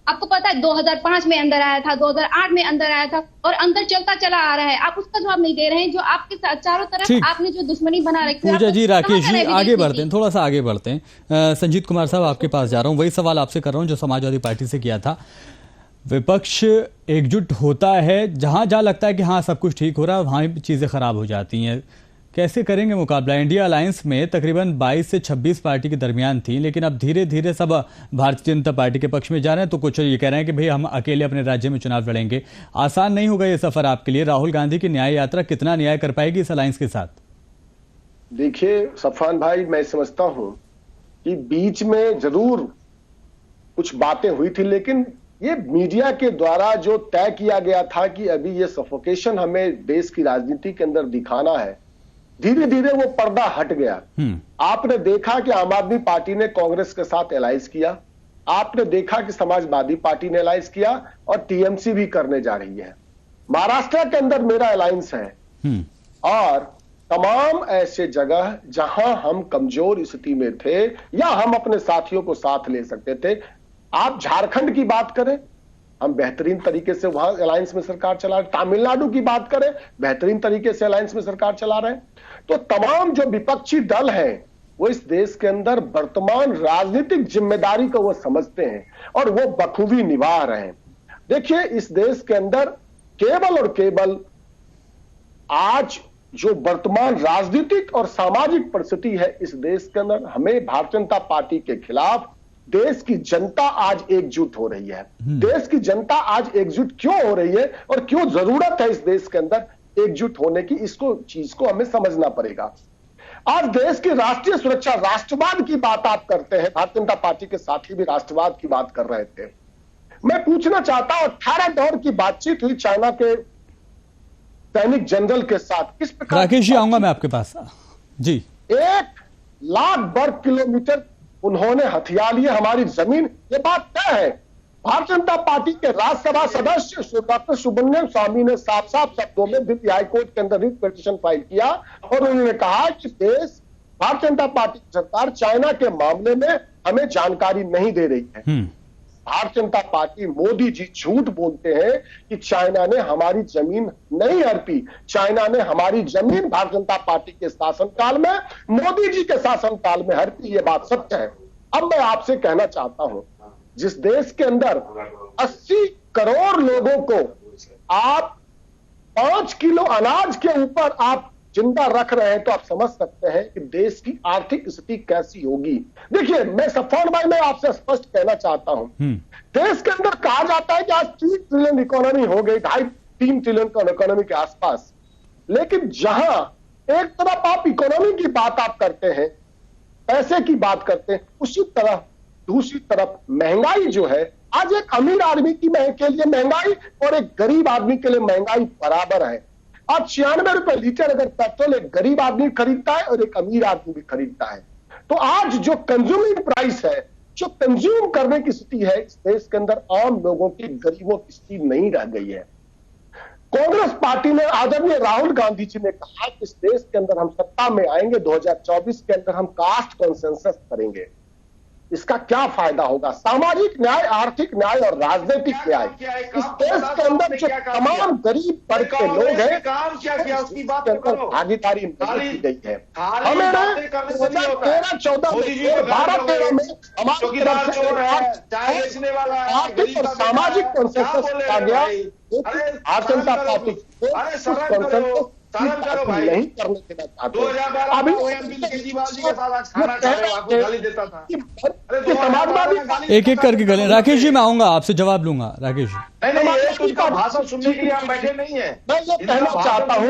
2005 में अंदर आया था, 2008 में अंदर आया था और अंदर चलता चला आ रहा है। आप उसका जवाब नहीं दे रहे हैं। जो आपके साथ चारों तरफ आपने जो दुश्मनी बना रखी है। पूजा जी, राकेश जी, आगे बढ़ते हैं, थोड़ा सा आगे बढ़ते हैं। संजीत कुमार साहब, आपके पास जा रहा हूं। वही सवाल आपसे कर रहा हूं जो समाजवादी पार्टी से किया था। विपक्ष एकजुट होता है, जहां लगता है कि हाँ सब कुछ ठीक हो रहा है, वहां चीजें खराब हो जाती हैं। कैसे करेंगे मुकाबला? इंडिया अलायंस में तकरीबन 22 से 26 पार्टी के दरमियान थी, लेकिन अब धीरे धीरे सब भारतीय जनता पार्टी के पक्ष में जा रहे हैं। तो कुछ ये कह रहे हैं कि भाई हम अकेले अपने राज्य में चुनाव लड़ेंगे। आसान नहीं होगा ये सफर आपके लिए। राहुल गांधी की न्याय यात्रा कितना न्याय कर पाएगी इस अलायंस के साथ? देखिए सफान भाई, मैं समझता हूं कि बीच में जरूर कुछ बातें हुई थी, लेकिन ये मीडिया के द्वारा जो तय किया गया था कि अभी ये सफोकेशन हमें देश की राजनीति के अंदर दिखाना है, धीरे धीरे वो पर्दा हट गया। आपने देखा कि आम आदमी पार्टी ने कांग्रेस के साथ अलायंस किया, आपने देखा कि समाजवादी पार्टी ने अलायंस किया और टीएमसी भी करने जा रही है। महाराष्ट्र के अंदर मेरा अलायंस है और तमाम ऐसे जगह जहां हम कमजोर स्थिति में थे या हम अपने साथियों को साथ ले सकते थे। आप झारखंड की बात करें, हम बेहतरीन तरीके से वहां अलायंस में सरकार चला रहे। तमिलनाडु की बात करें, बेहतरीन तरीके से अलायंस में सरकार चला रहे। तो तमाम जो विपक्षी दल हैं वो इस देश के अंदर वर्तमान राजनीतिक जिम्मेदारी को वो समझते हैं और वो बखूबी निभा रहे हैं। देखिए, इस देश के अंदर केवल और केवल आज जो वर्तमान राजनीतिक और सामाजिक परिस्थिति है इस देश के अंदर, हमें भारतीय जनता पार्टी के खिलाफ देश की जनता आज एकजुट हो रही है। देश की जनता आज एकजुट क्यों हो रही है और क्यों जरूरत है इस देश के अंदर एकजुट होने की, इसको चीज को हमें समझना पड़ेगा। आज देश की राष्ट्रीय सुरक्षा, राष्ट्रवाद की बात आप करते हैं, भारतीय जनता पार्टी के साथी भी राष्ट्रवाद की बात कर रहे थे। मैं पूछना चाहता हूं, 18 दौर की बातचीत हुई चाइना के सैनिक जनरल के साथ, किस प्रकार? राकेश जी, आऊंगा मैं आपके पास जी। 1 लाख वर्ग किलोमीटर उन्होंने हथिया लिए हमारी जमीन, ये बात तय है। भारतीय जनता पार्टी के राज्यसभा सदस्य डॉक्टर सुब्रमण्यम स्वामी ने साफ साफ शब्दों में दिल्ली हाईकोर्ट के अंदर रिट पिटीशन फाइल किया और उन्होंने कहा कि देश, भारतीय जनता पार्टी की सरकार चाइना के मामले में हमें जानकारी नहीं दे रही है। भारतीय जनता पार्टी, मोदी जी झूठ बोलते हैं कि चाइना ने हमारी जमीन नहीं हड़पी। चाइना ने हमारी जमीन भारतीय जनता पार्टी के शासनकाल में, मोदी जी के शासनकाल में हड़पी, ये बात सत्य है। अब मैं आपसे कहना चाहता हूं, जिस देश के अंदर 80 करोड़ लोगों को आप 5 किलो अनाज के ऊपर आप जिंदा रख रहे हैं, तो आप समझ सकते हैं कि देश की आर्थिक स्थिति कैसी होगी। देखिए, मैं सफान भाई, मैं आपसे स्पष्ट कहना चाहता हूं, देश के अंदर कहा जाता है कि आज 3 ट्रिलियन इकोनॉमी हो गई, 2.5-3 ट्रिलियन का इकोनॉमी के आसपास। लेकिन जहां एक तरफ आप इकोनॉमी की बात आप करते हैं, पैसे की बात करते हैं, उसी तरह दूसरी तरफ महंगाई जो है, आज एक अमीर आदमी के लिए महंगाई और एक गरीब आदमी के लिए महंगाई बराबर है। आज 96 रुपए लीटर अगर पेट्रोल एक गरीब आदमी खरीदता है और एक अमीर आदमी भी खरीदता है, तो आज जो कंज्यूमिंग प्राइस है, जो कंज्यूम करने की स्थिति है इस देश के अंदर, आम लोगों की, गरीबों की स्थिति नहीं रह गई है। कांग्रेस पार्टी ने, आदरणीय राहुल गांधी जी ने कहा कि इस देश के अंदर हम सत्ता में आएंगे 2024 के अंदर हम कास्ट कंसेंसस करेंगे। इसका क्या फायदा होगा? सामाजिक न्याय, आर्थिक न्याय और राजनीतिक न्याय। इस देश के अंदर जो तमाम गरीब वर्ग के लोग हैं, काम क्या किया उसकी बात करो। भागीदारी नहीं की गई है। हमें 2013-14 में, 12-13 में हमारी तरफ से आर्थिक और सामाजिक कंसेंसस किया गया। भारतीय जनता पार्टी साधन करो भाई। नहीं करने देना चाहते। 2012 अभी में अरविंद केजरीवाल जी के साथ आज खाना खा रहे हो, आपको गाली देता था। अरे समाजवादी एक एक करके गले। राकेश जी मैं आऊंगा, आपसे जवाब लूंगा। राकेश जी नहीं, ये तो इनका भाषण सुनने के लिए हम बैठे नहीं है। मैं ये कहना चाहता हूँ,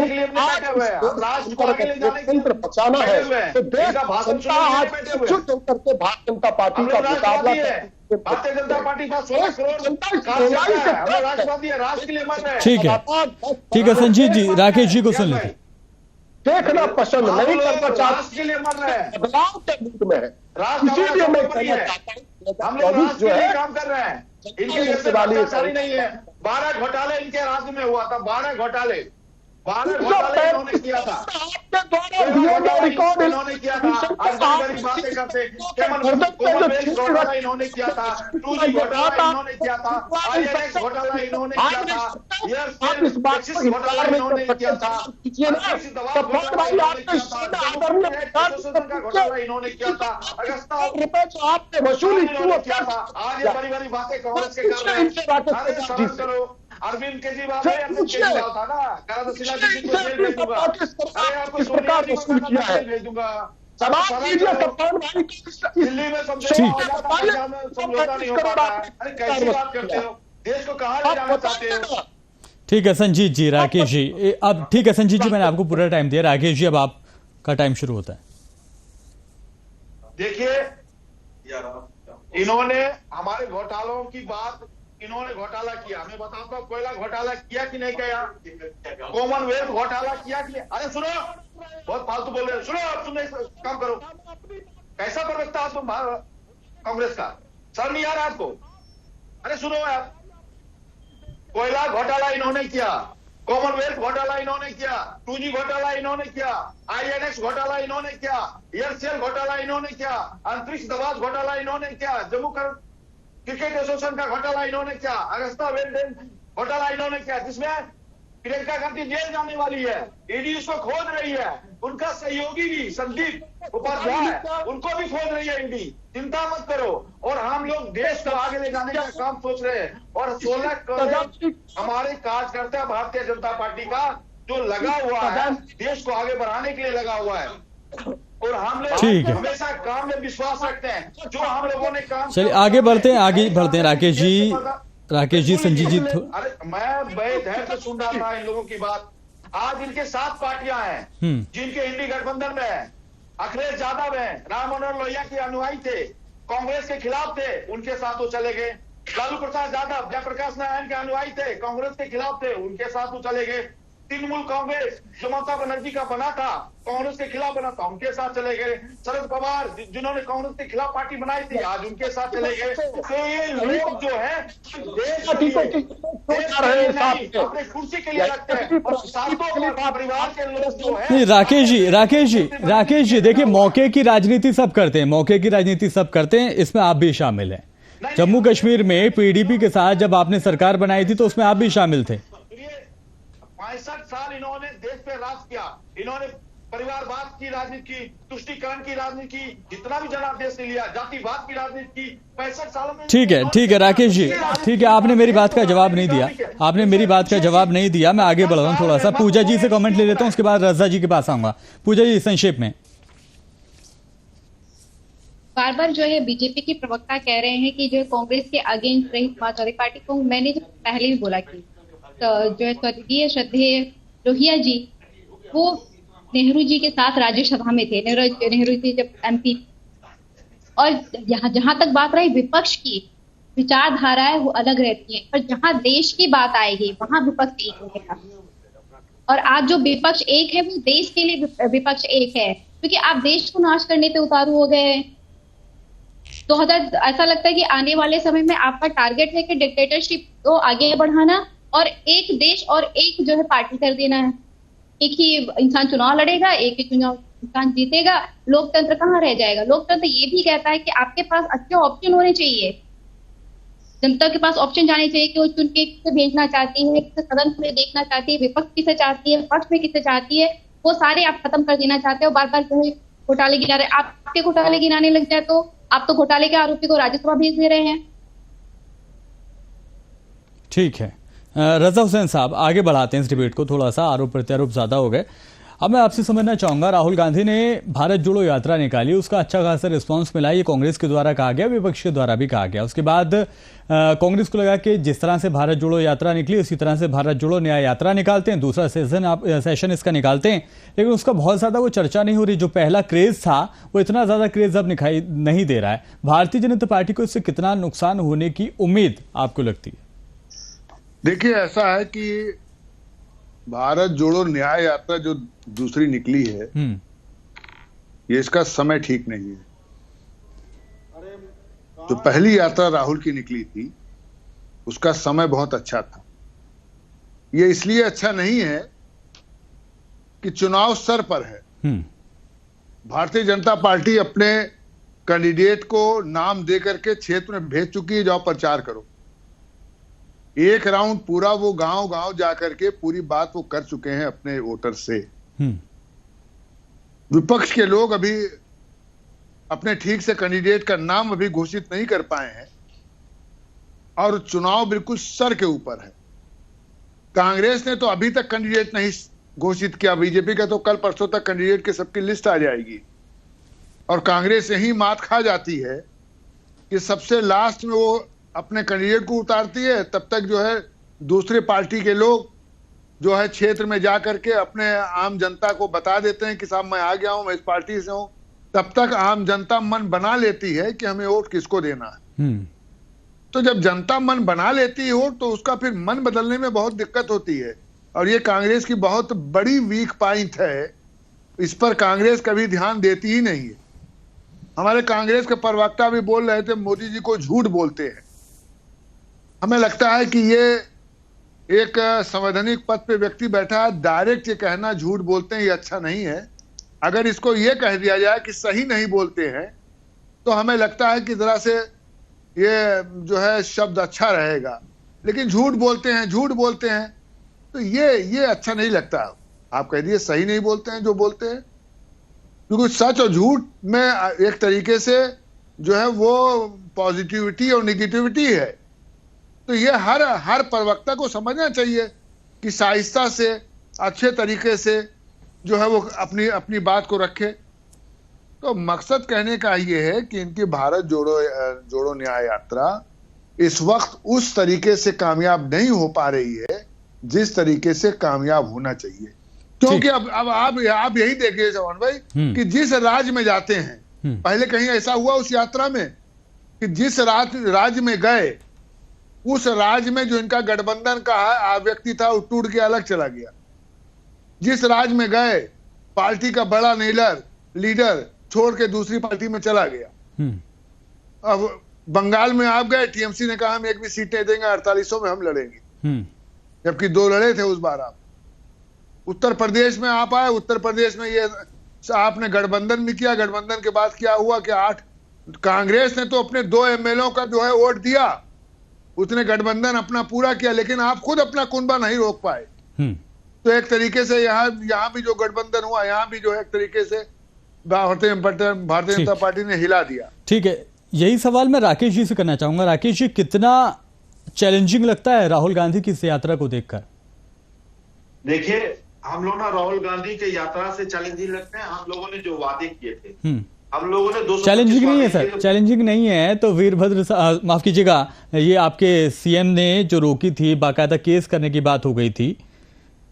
राष्ट्र को आगे ले जाने के लिए बचाना है तो देश इनका भाषण जनता सुनने आज के लिए बैठे हुए एकजुट होकर के भारतीय जनता पार्टी हम का लोग राष्ट्रवादी मुकाबला है। भारतीय जनता पार्टी का 16 करोड़ कार्यकर्ता है। हम लोग राष्ट्रवादी है, राष्ट्र के लिए मर रहे हैं। ठीक है संजीत जी, राकेश जी को सुन लीजिए। देखना पसंद नहीं करना राष्ट्र चाहते, के लिए मर रहे हैं। बदलाव के मूड में है। राष्ट्र इसीलिए मैं हमारा कहना है। चाहता हूँ हम लोग 2024 राष्ट्र जो के लिए है काम कर रहे हैं। इनके जैसे भ्रष्टाचारी नहीं है। 12 घोटाले इनके राज्य में हुआ था। 12 घोटाले इन्होंने किया था। आपके द्वारा दिए गए रिकॉर्ड इन्होंने किया था। आज बड़ी बातें करते घोटाला इन्होंने किया था। 2G घोटाला इन्होंने किया था। INX घोटाला इन्होंने किया था। आप इस बात पर घोटाला इन्होंने किया था। घोटाला इन्होंने किया था। अगस्ता रुपए जो आपने वसूली किया था। आज ये बड़ी बड़ी बातें कांग्रेस के कर रहे हैं। अरे करो, अरविंद केजरीवाल था ना, करा तो सिन्हा जी को जेल भेज दूंगा। अरे आपको सोनिया जी को जेल भेज दूंगा। सवाल कीजिए सत्तान भाई, दिल्ली में समझौता नहीं हो पा रहा है। अरे कैसी बात करते हो? देश को कहाँ ले जाना चाहते हो? ठीक है संजीत जी। राकेश जी अब ठीक है संजीत जी, मैंने आपको पूरा टाइम दिया। राकेश जी अब आपका टाइम शुरू होता है। देखिए, इन्होंने हमारे घोटालों की बात, इन्होंने घोटाला किया। मैं बताता हूँ, कोयला घोटाला किया कि नहीं किया? कॉमनवेल्थ घोटाला किया कि? अरे सुनो, बहुत फालतू बोल रहे हो। सुनो, आप सुनने काम करो। कैसा प्रवक्ता तुम कांग्रेस का? सर नहीं आ रहा आपको? अरे सुनो यार, कोयला घोटाला इन्होंने किया, कॉमनवेल्थ घोटाला इन्होंने किया, 2G घोटाला इन्होंने किया, INX घोटाला इन्होंने किया, एयरसेल घोटाला इन्होंने किया, अंतरिक्ष दवा घोटाला इन्होंने किया, जम्मू क्रिकेट एसोसिएशन का घोटाला इन्होंने किया, अगस्ता वेलडेन घोटाला इन्होंने किया, जिसमें प्रियंका गांधी जेल जाने वाली है। ईडी उसको खोज रही है। उनका सहयोगी भी संदीप उपाध्याय, उनको भी खोज रही है ईडी। चिंता मत करो। और हम लोग देश को आगे ले जाने का काम सोच रहे हैं। और 16 करोड़ हमारे कार्यकर्ता भारतीय जनता पार्टी का जो लगा हुआ है, देश को आगे बढ़ाने के लिए लगा हुआ है। और हम लोग हमेशा काम में विश्वास रखते हैं। जो हम लोगों ने काम, चलिए आगे बढ़ते हैं। राकेश जी संजीत जी। अरे मैं धैर्य से सुन रहा था इन लोगों की बात। आज इनके 7 पार्टियां हैं जिनके इंडी गठबंधन में है। अखिलेश यादव है, राम मनोहर लोहिया के अनुयायी थे, कांग्रेस के खिलाफ थे, उनके साथ वो चले गए। लालू प्रसाद यादव जयप्रकाश नारायण के अनुयायी थे, कांग्रेस के खिलाफ थे, उनके साथ वो चले गए। तृणमूल कांग्रेस जो ममता बनर्जी का बना था, कांग्रेस के खिलाफ बना था, उनके साथ चले गए। शरद पवार जिन्होंने कांग्रेस के खिलाफ पार्टी बनाई थी, आज उनके साथ चले गए। तो ये लोग जो है अपने कुर्सी के लिए लगते हैं। और सातों परिवार के लोग जो है। नहीं राकेश जी देखिए, मौके की राजनीति सब करते हैं, इसमें आप भी शामिल हैं। जम्मू कश्मीर में PDP के साथ जब आपने सरकार बनाई थी तो उसमें आप भी शामिल थे। 65 साल इन्होंने देश पे राज किया। इन्होंने परिवारवाद की राजनीति की, तुष्टीकरण की राजनीति की, जितना भी जनादेश ने लिया, जातिवाद की राजनीति की 65 सालों में। ठीक है राकेश जी, ठीक है। आपने मेरी बात का जवाब नहीं दिया। मैं आगे बढ़ रहा हूँ थोड़ा सा। पूजा जी से कमेंट ले लेता हूँ, उसके बाद रजा जी के पास आऊंगा। पूजा जी संक्षेप में। बार बार जो है बीजेपी के प्रवक्ता कह रहे हैं कि जो कांग्रेस के अगेंस्ट रही समाजवादी पार्टी को। मैंने जो पहले भी बोला कि तो जो है स्वर्गीय श्रद्धेय लोहिया जी, वो नेहरू जी के साथ राज्यसभा में थे। नेहरू जी जब MP। और जहां तक बात रही विपक्ष की, विचारधाराएं वो अलग रहती हैं, पर जहां देश की बात आएगी वहां विपक्ष एक होगा। और आज जो विपक्ष एक है वो देश के लिए विपक्ष एक है, क्योंकि आप देश को नाश करने पे उतारू हो गए हैं। 2000 ऐसा लगता है कि आने वाले समय में आपका टारगेट है कि डिक्टेटरशिप को आगे बढ़ाना और एक देश और एक जो है पार्टी कर देना है। एक ही इंसान चुनाव लड़ेगा, एक ही चुनाव इंसान जीतेगा। लोकतंत्र कहाँ रह जाएगा? लोकतंत्र ये भी कहता है कि आपके पास अच्छे ऑप्शन होने चाहिए। जनता के पास ऑप्शन जाने चाहिए कि वो चुन के किसे भेजना चाहती है, किसे सदन में देखना चाहती है, विपक्ष किसे चाहती है, पक्ष में किसे चाहती है, वो सारे आप खत्म कर देना चाहते हो। बार बार जो है घोटाले गिना रहे। आपके घोटाले गिनाने लग जाए तो आप तो घोटाले के आरोपी को राज्यसभा भेज दे रहे हैं। ठीक है, रजा हुसैन साहब, आगे बढ़ाते हैं इस डिबेट को, थोड़ा सा आरोप प्रत्यारोप ज्यादा हो गए। अब मैं आपसे समझना चाहूंगा, राहुल गांधी ने भारत जोड़ो यात्रा निकाली, उसका अच्छा खासा रिस्पांस मिला, ये कांग्रेस के द्वारा कहा गया, विपक्ष के द्वारा भी कहा गया। उसके बाद कांग्रेस को लगा कि जिस तरह से भारत जोड़ो यात्रा निकली उसी तरह से भारत जोड़ो न्याय यात्रा निकालते हैं, दूसरा सेशन इसका निकालते हैं, लेकिन उसका बहुत ज्यादा वो चर्चा नहीं हो रही। जो पहला क्रेज था वो इतना ज्यादा क्रेज अब दिखाई नहीं दे रहा है। भारतीय जनता पार्टी को इससे कितना नुकसान होने की उम्मीद आपको लगती है? देखिए, ऐसा है कि भारत जोड़ो न्याय यात्रा जो दूसरी निकली है, ये इसका समय ठीक नहीं है। जो पहली यात्रा राहुल की निकली थी उसका समय बहुत अच्छा था। ये इसलिए अच्छा नहीं है कि चुनाव सर पर है। भारतीय जनता पार्टी अपने कैंडिडेट को नाम दे करके क्षेत्र में भेज चुकी है, जाओ प्रचार करो। एक राउंड पूरा वो गांव गांव जाकर के पूरी बात वो कर चुके हैं अपने वोटर से। विपक्ष के लोग अभी अपने ठीक से कैंडिडेट का नाम अभी घोषित नहीं कर पाए हैं और चुनाव बिल्कुल सर के ऊपर है। कांग्रेस ने तो अभी तक कैंडिडेट नहीं घोषित किया, बीजेपी का तो कल परसों तक कैंडिडेट की सबकी लिस्ट आ जाएगी और कांग्रेस यही मात खा जाती है कि सबसे लास्ट में वो अपने कैंडिडेट को उतारती है। तब तक जो है दूसरे पार्टी के लोग जो है क्षेत्र में जाकर के अपने आम जनता को बता देते हैं कि साहब मैं आ गया हूं, मैं इस पार्टी से हूं। तब तक आम जनता मन बना लेती है कि हमें वोट किसको देना है। तो जब जनता मन बना लेती है वोट, तो उसका फिर मन बदलने में बहुत दिक्कत होती है और ये कांग्रेस की बहुत बड़ी वीक पॉइंट है। इस पर कांग्रेस कभी ध्यान देती ही नहीं है। हमारे कांग्रेस के प्रवक्ता भी बोल रहे थे मोदी जी को झूठ बोलते हैं। हमें लगता है कि ये एक संवैधानिक पद पे व्यक्ति बैठा है, डायरेक्ट ये कहना झूठ बोलते हैं ये अच्छा नहीं है। अगर इसको ये कह दिया जाए कि सही नहीं बोलते हैं तो हमें लगता है कि जरा से ये जो है शब्द अच्छा रहेगा। लेकिन झूठ बोलते हैं, झूठ बोलते हैं, तो ये अच्छा नहीं लगता। आप कह दिए सही नहीं बोलते हैं जो बोलते हैं, क्योंकि सच और झूठ में एक तरीके से जो है वो पॉजिटिविटी और निगेटिविटी है। तो ये हर प्रवक्ता को समझना चाहिए कि साहित्य से अच्छे तरीके से जो है वो अपनी बात को रखे। तो मकसद कहने का ये है कि इनकी भारत जोड़ो न्याय यात्रा इस वक्त उस तरीके से कामयाब नहीं हो पा रही है जिस तरीके से कामयाब होना चाहिए। क्योंकि अब आप यही देखिए चौहान भाई कि जिस राज्य में जाते हैं, पहले कहीं ऐसा हुआ उस यात्रा में कि जिस राज्य में गए उस राज्य में जो इनका गठबंधन का व्यक्ति था वो टूट के अलग चला गया। जिस राज्य में गए पार्टी का बड़ा लीडर छोड़ के दूसरी पार्टी में चला गया। अब बंगाल में आप गए, टीएमसी ने कहा हम एक भी सीट नहीं देंगे, 4800 में हम लड़ेंगे, जबकि 2 लड़े थे उस बार। आप उत्तर प्रदेश में आप आए, उत्तर प्रदेश में ये आपने गठबंधन भी किया। गठबंधन के बाद क्या हुआ कि 8 कांग्रेस ने तो अपने 2 एमएलए का जो है वोट दिया, उसने गठबंधन अपना पूरा किया, लेकिन आप खुद अपना कुनबा नहीं रोक पाए। तो एक तरीके से यहाँ भी जो गठबंधन हुआ, यहाँ भी जो है एक तरीके से भारतीय जनता पार्टी ने हिला दिया। ठीक है, यही सवाल मैं राकेश जी से करना चाहूंगा। राकेश जी, कितना चैलेंजिंग लगता है राहुल गांधी की इस यात्रा को देखकर? देखिए, हम लोग ना राहुल गांधी के यात्रा से चैलेंजिंग लगते हैं। हम लोगों ने जो वादे किए थे, हम लोगों ने 200 चैलेंजिंग नहीं है सर, चैलेंजिंग नहीं है तो वीरभद्र माफ कीजिएगा, ये आपके सीएम ने जो रोकी थी, बाकायदा केस करने की बात हो गई थी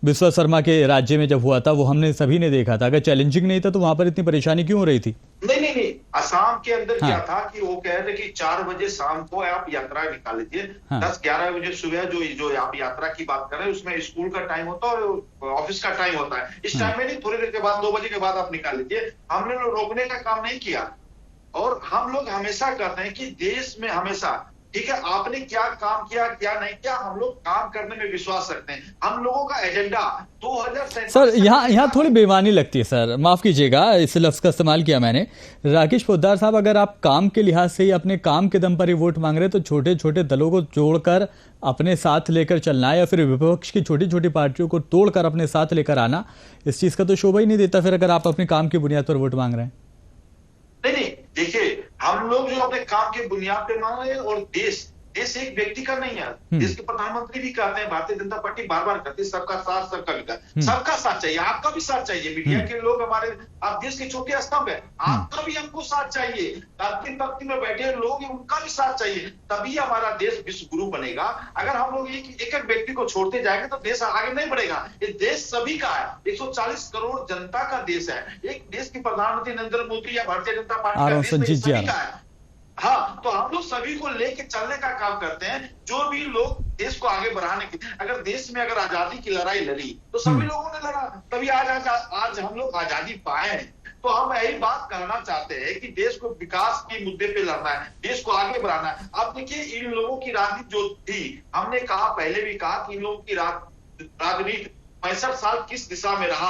विश्वा शर्मा के राज्य में जब हुआ था, वो हमने सभी ने देखा था। अगर चैलेंजिंग नहीं था तो वहां पर इतनी परेशानी क्यों हो रही थी? नहीं, असम के अंदर क्या था कि वो कह रहे कि 4 बजे शाम को आप यात्रा निकाल लीजिए। 10-11 बजे सुबह जो आप यात्रा की बात कर रहे हैं उसमें स्कूल का टाइम होता है और ऑफिस का टाइम होता है। इस टाइम में नहीं, थोड़ी देर के बाद 2 बजे के बाद आप निकाल लीजिए। हमने रोकने का काम नहीं किया। और हम लोग हमेशा कहते हैं कि देश में हमेशा, ठीक है, आपने क्या काम किया क्या नहीं किया, हम लोग काम करने में विश्वास रखते हैं। हम लोगों का एजेंडा 2047। सर यहाँ थोड़ी बेईमानी लगती है सर, माफ कीजिएगा इस लफ्ज का इस्तेमाल किया मैंने। राकेश पोद्दार साहब, अगर आप काम के लिहाज से ही अपने काम के दम पर ही वोट मांग रहे हैं तो छोटे छोटे दलों को जोड़कर अपने साथ लेकर चलना या फिर विपक्ष की छोटी छोटी पार्टियों को तोड़कर अपने साथ लेकर आना, इस चीज का तो शोभा ही नहीं देता फिर, अगर आप अपने काम की बुनियाद पर वोट मांग रहे हैं। नहीं, देखिए, हम लोग जो अपने काम के बुनियाद पे मांग रहे हैं और देश देश एक व्यक्ति का नहीं है। देश के प्रधानमंत्री भी कहते हैं, भारतीय जनता पार्टी बार बार कहती है सबका साथ सबका विकास। सबका साथ चाहिए, आपका भी साथ चाहिए। मीडिया के लोग हमारे, आप देश के छोटे स्तंभ है, आपका भी हमको साथ चाहिए। अंतिम पंक्ति में बैठे लोग हैं, उनका भी साथ चाहिए, तभी हमारा देश विश्व गुरु बनेगा। अगर हम लोग एक एक व्यक्ति को छोड़ते जाएंगे तो देश आगे नहीं बढ़ेगा। ये देश सभी का है, 140 करोड़ जनता का देश है। एक देश के प्रधानमंत्री नरेंद्र मोदी या भारतीय जनता पार्टी का देश नहीं, सभी का है। हाँ, तो हम लोग सभी को लेके चलने का काम करते हैं। जो भी लोग देश को आगे बढ़ाने की, अगर देश में अगर आजादी की लड़ाई लड़ी तो सभी लोगों ने लड़ा, तभी आज हम लोग आजादी पाए हैं। तो हम यही बात कहना चाहते हैं कि देश को विकास के मुद्दे पे लड़ना है, देश को आगे बढ़ाना है। अब देखिए, इन लोगों की राजनीति जो थी, हमने कहा पहले भी कहा कि इन लोगों की राजनीति 65 साल किस दिशा में रहा।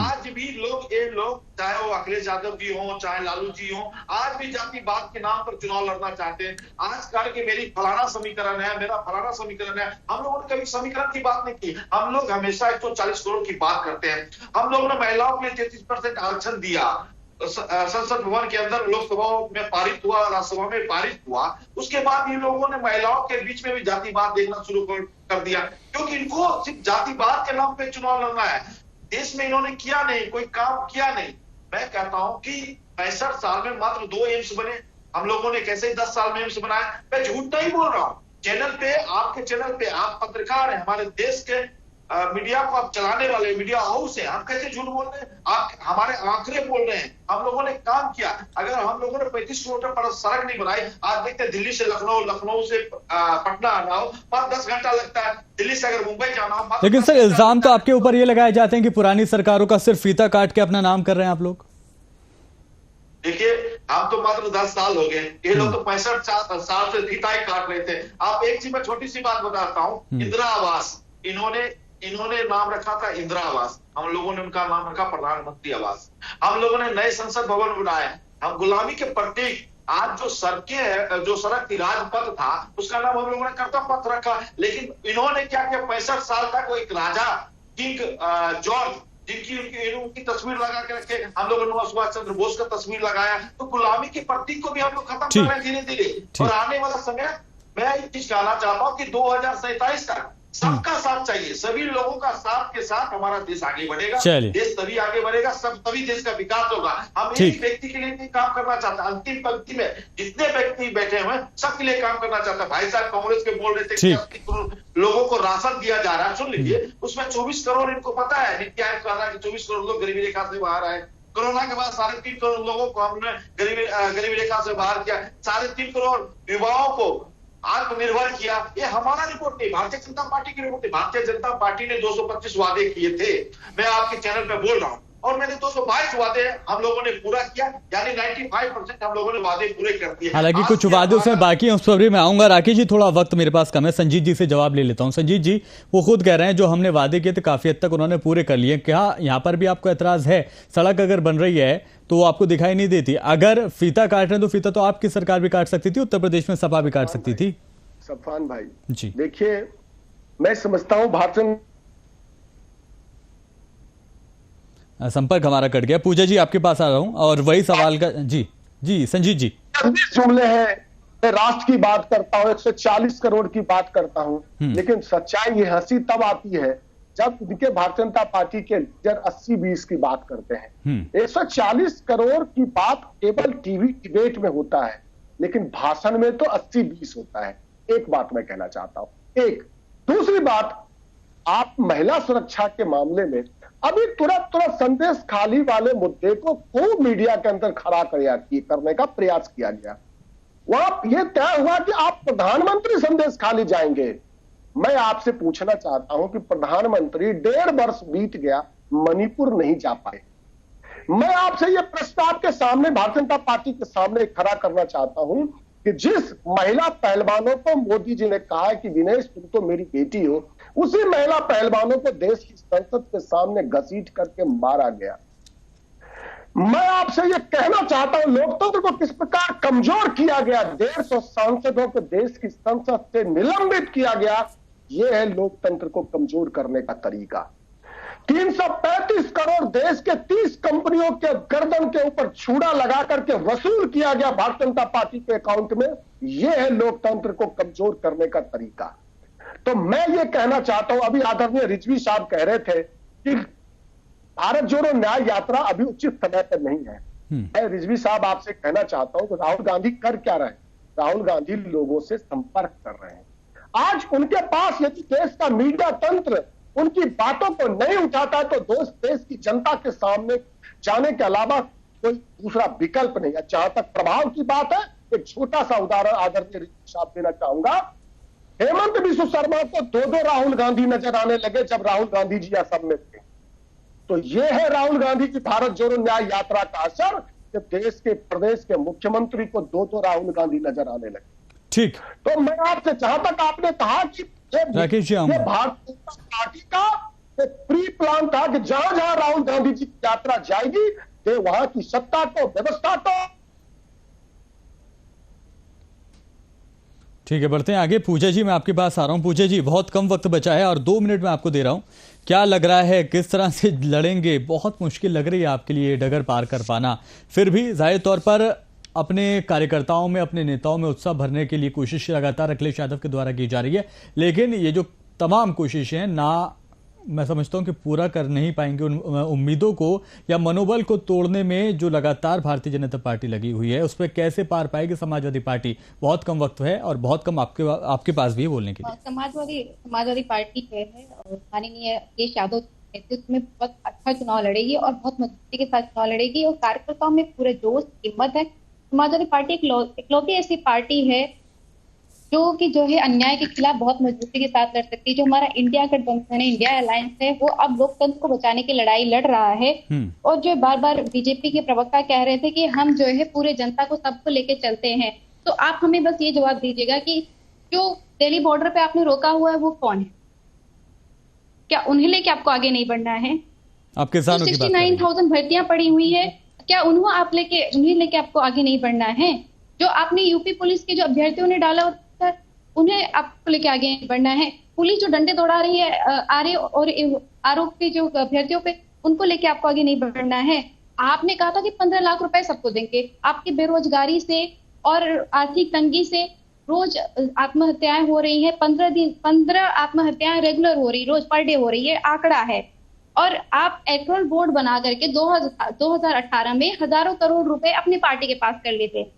आज भी ये लोग चाहे वो अखिलेश यादव जी हो, चाहे लालू जी हो, आज भी जातिवाद के नाम पर चुनाव लड़ना चाहते हैं। आज कर के मेरी फलाना समीकरण है, मेरा फलाना समीकरण है। हम लोगों ने कभी समीकरण की बात नहीं की। हम लोग हमेशा 140 करोड़ की बात करते हैं। हम लोगों ने महिलाओं के लिए 33% आरक्षण दिया, संसद भवन के अंदर लोकसभा में पारित हुआ, राज्यसभा में पारित हुआ। उसके बाद इन लोगों ने महिलाओं के बीच में भी जातिवाद देखना शुरू कर दिया, क्योंकि इनको सिर्फ जातिवाद के नाम पे चुनाव लड़ना है। देश में इन्होंने किया नहीं, कोई काम किया नहीं। मैं कहता हूं कि 65 साल में मात्र 2 एम्स बने, हम लोगों ने कैसे 10 साल में एम्स बनाया। मैं झूठ नहीं बोल रहा हूं। चैनल पे, आपके चैनल पे, आप पत्रकार हैं, हमारे देश के मीडिया को आप चलाने वाले मीडिया हाउस है, आप कैसे झूठ बोल रहे हैं? आप हमारे आंकड़े बोल रहे हैं। हम लोगों ने काम किया। अगर हम लोगों ने 35 किलोमीटर पर सड़क नहीं बनाई, आज देखते हैं दिल्ली से लखनऊ, लखनऊ से पटना आना हो 5-10 घंटा लगता है। दिल्ली से अगर मुंबई जाना हो। लेकिन सर, इल्जाम तो आपके ऊपर ये लगाए जाते हैं कि पुरानी सरकारों का सिर्फ फीता काट के अपना नाम कर रहे हैं आप लोग। देखिए, हम तो मात्र 10 साल हो गए, ये लोग तो 65 साल से फीता ही काट रहे थे। आप एक चीज, मैं छोटी सी बात बताता हूँ। इंदिरा आवास, इन्होंने नाम रखा था इंदिरा आवास, हम लोगों ने उनका नाम रखा प्रधानमंत्री आवास। हम लोगों ने नए संसद भवन बनाए। हम गुलामी के प्रतीक, आज जो सड़कें है, जो सड़क थी, राजपथ था, उसका नाम हम लोगों ने कर्तव्य पथ रखा। लेकिन इन्होंने क्या किया, 65 साल तक वो एक राजा किंग जॉर्ज, जिनकी उनकी तस्वीर लगा के रखे। हम लोगों ने सुभाष चंद्र बोस का तस्वीर लगाया। तो गुलामी के प्रतीक को भी हम लोग खत्म कर रहे हैं धीरे धीरे। और आने वाला समय, मैं एक चीज कहना चाहता हूँ कि 2047 तक सबका साथ चाहिए। सभी लोगों का साथ के साथ हमारा देश आगे बढ़ेगा। देश तभी आगे बढ़ेगा, तभी देश का विकास होगा। हम एक व्यक्ति के लिए नहीं काम करना चाहते। अंतिम पंक्ति में जितने व्यक्ति बैठे हुए हैं, सबके लिए काम करना चाहता है। भाई साहब कांग्रेस के बोल रहे थे कि 80 करोड़ लोगों को राशन दिया जा रहा है। सुन लीजिए, उसमें 24 करोड़ इनको पता है, नीति आयोग कह रहा है कि 24 करोड़ लोग गरीबी रेखा से बाहर आए। कोरोना के बाद 3.5 करोड़ लोगों को हमने गरीबी रेखा से बाहर किया। 3.5 करोड़ युवाओं को आत्मनिर्भर किया। ये हमारा रिपोर्ट नहीं, भारतीय जनता पार्टी की रिपोर्ट नहीं। भारतीय जनता पार्टी ने 225 वादे किए थे, मैं आपके चैनल पे बोल रहा हूं, और मैंने 222 वादे हम लोगों ने पूरा किया, यानी 95% हम लोगों ने वादे पूरे कर दिए। हालांकि कुछ वादे उसमें बाकी हैं, उस पर भी मैं आऊंगा। राकेश जी, थोड़ा वक्त मेरे पास कम है, संजीत जी से जवाब ले लेता हूं। संजीत जी, वो खुद कह रहे हैं जो हमने वादे किए थे काफी हद तक उन्होंने पूरे कर लिए। क्या यहाँ पर भी आपको एतराज है? सड़क अगर बन रही है तो वो आपको दिखाई नहीं देती। अगर फीता काट रहे हैं तो फीता तो आपकी सरकार भी काट सकती थी, उत्तर प्रदेश में सपा भी काट सकती थी। सफान भाई जी, देखिए, मैं समझता हूं भाषण संपर्क हमारा कट गया। पूजा जी, आपके पास आ रहा हूं और वही सवाल का। जी संजीत जी, जुमले हैं। मैं राष्ट्र की बात करता हूं, 140 करोड़ की बात करता हूं, लेकिन सच्चाई ये हंसी तब आती है जब इनके भारतीय जनता पार्टी के लीडर 80-20 की बात करते हैं। 140 करोड़ की बात केवल टीवी डिबेट में होता है, लेकिन भाषण में तो 80-20 होता है। एक बात मैं कहना चाहता हूं। दूसरी बात, आप महिला सुरक्षा के मामले में अभी तुरंत संदेश खाली वाले मुद्दे को खूब मीडिया के अंदर खड़ा करने का प्रयास किया गया। वहां यह तय हुआ कि आप प्रधानमंत्री संदेश खाली जाएंगे। मैं आपसे पूछना चाहता हूं कि प्रधानमंत्री 1.5 वर्ष बीत गया, मणिपुर नहीं जा पाए। मैं आपसे यह प्रश्न आपके सामने, भारतीय जनता पार्टी के सामने खड़ा करना चाहता हूं कि जिस महिला पहलवानों को मोदी जी ने कहा है कि विनेश तुम तो मेरी बेटी हो, उसी महिला पहलवानों को देश की संसद के सामने घसीट करके मारा गया। मैं आपसे यह कहना चाहता हूं, लोकतंत्र को किस प्रकार कमजोर किया गया, 150 सांसदों को देश की संसद से निलंबित किया गया। यह है लोकतंत्र को कमजोर करने का तरीका। 335 करोड़ देश के 30 कंपनियों के गर्दन के ऊपर छुरा लगा करके वसूल किया गया भारतीय जनता पार्टी के अकाउंट में। ये है लोकतंत्र को कमजोर करने का तरीका। तो मैं ये कहना चाहता हूं, अभी आदरणीय रिजवी साहब कह रहे थे कि भारत जोड़ो न्याय यात्रा अभी उचित समय पर नहीं है। मैं रिजवी साहब आपसे कहना चाहता हूं कि राहुल गांधी कर क्या रहे हैं? राहुल गांधी लोगों से संपर्क कर रहे हैं। आज उनके पास यदि देश का मीडिया तंत्र उनकी बातों को नहीं उठाता है तो देश की जनता के सामने जाने के अलावा कोई दूसरा विकल्प नहीं है। जहां तक प्रभाव की बात है, एक छोटा सा उदाहरण आदरणीय रिजवी साहब देना चाहूंगा। हेमंत बिस्व शर्मा को दो राहुल गांधी नजर आने लगे जब राहुल गांधी जी असम में थे। तो यह है राहुल गांधी की भारत जोड़ो न्याय यात्रा का असर कि देश के प्रदेश के मुख्यमंत्री को दो राहुल गांधी नजर आने लगे। ठीक। तो मैं आपसे, जहां तक आपने कहा कि राकेश जी, ये भारतीय जनता पार्टी का प्री प्लान था कि जहां जहां राहुल गांधी जी की यात्रा जाएगी वे वहां की सत्ता को, व्यवस्था को। ठीक है, बढ़ते हैं आगे। पूजा जी, मैं आपके पास आ रहा हूं। पूजा जी, बहुत कम वक्त बचा है और 2 मिनट में आपको दे रहा हूं। क्या लग रहा है, किस तरह से लड़ेंगे? बहुत मुश्किल लग रही है आपके लिए डगर पार कर पाना। फिर भी जाहिर तौर पर अपने कार्यकर्ताओं में, अपने नेताओं में उत्साह भरने के लिए कोशिश लगातार अखिलेश यादव के द्वारा की जा रही है, लेकिन ये जो तमाम कोशिशें हैं ना, मैं समझता हूं कि पूरा कर नहीं पाएंगे उन उम्मीदों को या मनोबल को तोड़ने में जो लगातार भारतीय जनता पार्टी लगी हुई है, उस पर कैसे पार पाएगी समाजवादी पार्टी? बहुत कम वक्त है और बहुत कम आपके पास भी है बोलने के लिए। समाजवादी पार्टी है और माननीय अखिलेश यादव नेतृत्व में बहुत अच्छा चुनाव लड़ेगी और बहुत मजबूती के साथ चुनाव लड़ेगी और कार्यकर्ताओं में पूरे जोश, हिम्मत है। समाजवादी पार्टी इकलौती ऐसी पार्टी है जो है अन्याय के खिलाफ बहुत मजबूती के साथ लड़ सकती है। जो हमारा इंडिया गठबंधन है, इंडिया अलायंस है, वो अब लोकतंत्र को बचाने की लड़ाई लड़ रहा है। और जो बार बार बीजेपी के प्रवक्ता कह रहे थे कि हम जो है पूरे जनता को, सबको लेके चलते हैं, तो आप हमें बस ये जवाब दीजिएगा कि जो दिल्ली बॉर्डर पे आपने रोका हुआ है वो कौन है? क्या उन्हें लेके आपको आगे नहीं बढ़ना है? आप किसानों की बात कर रहे हैं। 69,000 भर्तियां पड़ी हुई है, क्या उन्हें लेके आपको आगे नहीं बढ़ना है? जो आपने यूपी पुलिस के जो अभ्यर्थियों ने डाला होता, उन्हें आपको लेके आगे बढ़ना है? पुलिस जो डंडे दौड़ा रही है आरए और आरोप के जो अभ्यर्थियों पे, उनको लेके आपको आगे नहीं बढ़ना है? आपने कहा था कि 15 लाख रुपए सबको देंगे। आपकी बेरोजगारी से और आर्थिक तंगी से रोज आत्महत्याएं हो रही है। 15 आत्महत्याएं रेगुलर हो रही, रोज पर डे हो रही है, आंकड़ा है। और आप इलेक्टोरल बोर्ड बना करके 2018 में हजारों करोड़ रुपए अपनी पार्टी के पास कर लेते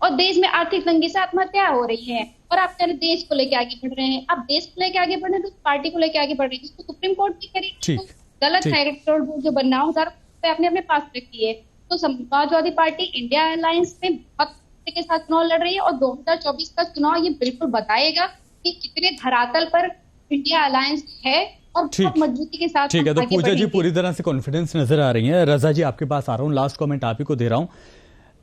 और देश में आर्थिक तंगी से आत्महत्या हो रही है और आप कह रहे देश को लेके आगे बढ़ रहे हैं। आप देश को लेके आगे बढ़ रहे हैं तो पार्टी को लेके आगे बढ़ रहे हैं, जिसको सुप्रीम कोर्ट भी करी तो गलत है। इलेक्टोरल बोर्ड जो बनना, हजारों रुपए आपने अपने पास रखी है। तो समाजवादी पार्टी इंडिया अलायंस में बहुत के साथ चुनाव लड़ रही है और 2024 का चुनाव ये बिल्कुल बताएगा कि कितने धरातल पर इंडिया अलायंस है और बहुत मजबूती के साथ। ठीक है, तो पूजा जी पूरी तरह से कॉन्फिडेंस नजर आ रही है। रजा जी, आपके पास आ रहा हूँ, लास्ट कमेंट आप ही को दे रहा हूँ।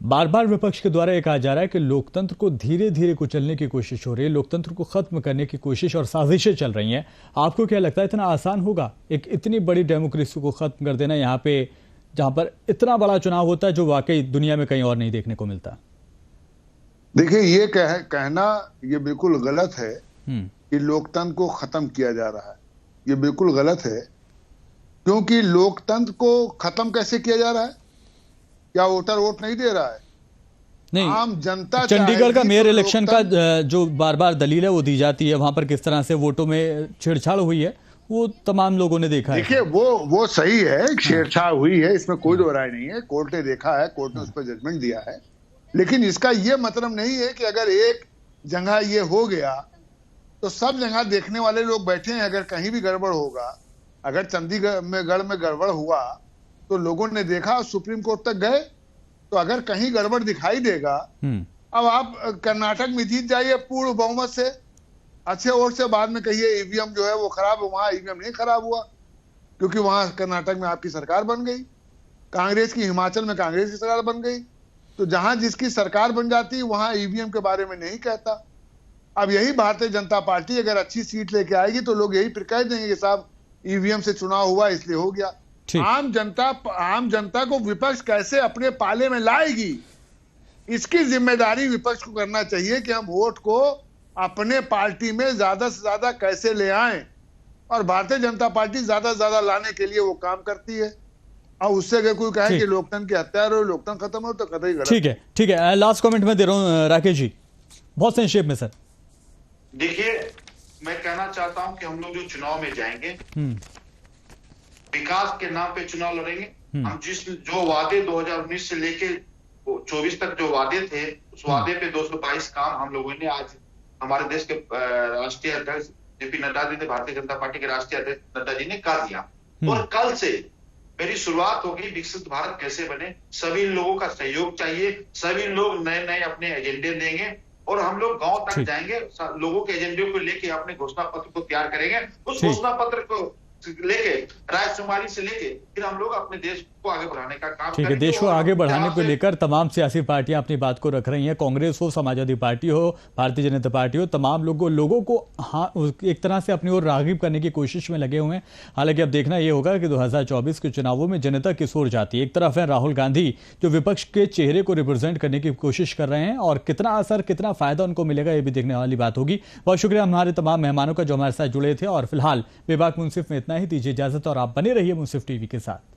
बार बार विपक्ष के द्वारा यह कहा जा रहा है कि लोकतंत्र को धीरे धीरे कुचलने की कोशिश हो रही है, लोकतंत्र को खत्म करने की कोशिश और साजिशें चल रही हैं। आपको क्या लगता है इतना आसान होगा एक इतनी बड़ी डेमोक्रेसी को खत्म कर देना, यहाँ पे जहां पर इतना बड़ा चुनाव होता है जो वाकई दुनिया में कहीं और नहीं देखने को मिलता? देखिए, ये कहना ये बिल्कुल गलत है कि लोकतंत्र को खत्म किया जा रहा है। ये बिल्कुल गलत है, क्योंकि लोकतंत्र को खत्म कैसे किया जा रहा है? क्या वोटर वोट नहीं दे रहा है? नहीं, आम जनता चंडीगढ़ का मेयर इलेक्शन का जो बार बार दलील है वो दी जाती है, वहां पर किस तरह से वोटों में छेड़छाड़ हुई है वो तमाम लोगों ने देखा है। देखिए, वो सही है, छेड़छाड़ हुई है, इसमें कोई दो राय नहीं है। कोर्ट ने देखा है, कोर्ट ने उस पर जजमेंट दिया है। लेकिन इसका ये मतलब नहीं है कि अगर एक जगह ये हो गया तो सब जगह देखने वाले लोग बैठे हैं। अगर कहीं भी गड़बड़ होगा, अगर चंडीगढ़ में गड़बड़ हुआ तो लोगों ने देखा, सुप्रीम कोर्ट तक गए, तो अगर कहीं गड़बड़ दिखाई देगा, अब आप कर्नाटक में जीत जाइए पूर्ण बहुमत से, अच्छे वोट से, बाद में कहिए ईवीएम जो है वो खराब है। वहां ईवीएम नहीं खराब हुआ, क्योंकि वहां कर्नाटक में आपकी सरकार बन गई, कांग्रेस की हिमाचल में कांग्रेस की सरकार बन गई। तो जहां जिसकी सरकार बन जाती वहां ईवीएम के बारे में नहीं कहता। अब यही भारतीय जनता पार्टी अगर अच्छी सीट लेके आएगी तो लोग यही फिर कह देंगे कि साहब ईवीएम से चुनाव हुआ इसलिए हो गया। आम जनता को विपक्ष कैसे अपने पाले में लाएगी, इसकी जिम्मेदारी विपक्ष को करना चाहिए कि हम वोट को अपने पार्टी में ज्यादा से ज्यादा कैसे ले आएं, और भारतीय जनता पार्टी ज्यादा से ज्यादा लाने के लिए वो काम करती है। और उससे अगर कोई कहे ठीक। कि लोकतंत्र की हत्या हो, लोकतंत्र खत्म हो, तो कतई गलत। ठीक है, ठीक है। लास्ट कमेंट में दे रहा हूं राकेश जी, बहुत संक्षेप में सर। देखिए, मैं कहना चाहता हूं कि हम लोग जो चुनाव में जाएंगे, विकास के नाम पे चुनाव लड़ेंगे। हम जो वादे 2019 से लेके 24 तक जो वादे थे, उस वादे पे 222 काम हम लोगों ने आज हमारे देश के राष्ट्रीय अध्यक्ष जेपी नड्डा जी ने, भारतीय जनता पार्टी के राष्ट्रीय अध्यक्ष नड्डा जी ने कर दिया। और कल से मेरी शुरुआत होगी विकसित भारत कैसे बने। सभी लोगों का सहयोग चाहिए, सभी लोग नए नए अपने एजेंडे देंगे और हम लोग गांव तक जाएंगे, लोगों के एजेंडे को लेके अपने घोषणा पत्र को तैयार करेंगे। उस घोषणा पत्र को लेके, राजकुमारी से लेके, फिर हम लोग अपने देश को आगे बढ़ाने का काम ठीक है। करेंगे। देश को आगे बढ़ाने को लेकर तमाम सियासी पार्टियां अपनी बात को रख रही हैं। कांग्रेस हो, समाजवादी पार्टी हो, भारतीय जनता पार्टी हो, तमाम लोगों को एक तरह से अपनी ओर राग़िब करने की कोशिश में लगे हुए हैं। हालांकि अब देखना यह होगा कि 2024 के चुनावों में जनता किस ओर जाती है। एक तरफ है राहुल गांधी, जो विपक्ष के चेहरे को रिप्रेजेंट करने की कोशिश कर रहे हैं, और कितना असर, कितना फायदा उनको मिलेगा, यह भी देखने वाली बात होगी। बहुत शुक्रिया हमारे तमाम मेहमानों का जो हमारे साथ जुड़े थे। और फिलहाल बेबाक मुंसिफ में इतना ही। दीजिए इजाजत और आप बने रहिए मुंसिफ टीवी के साथ।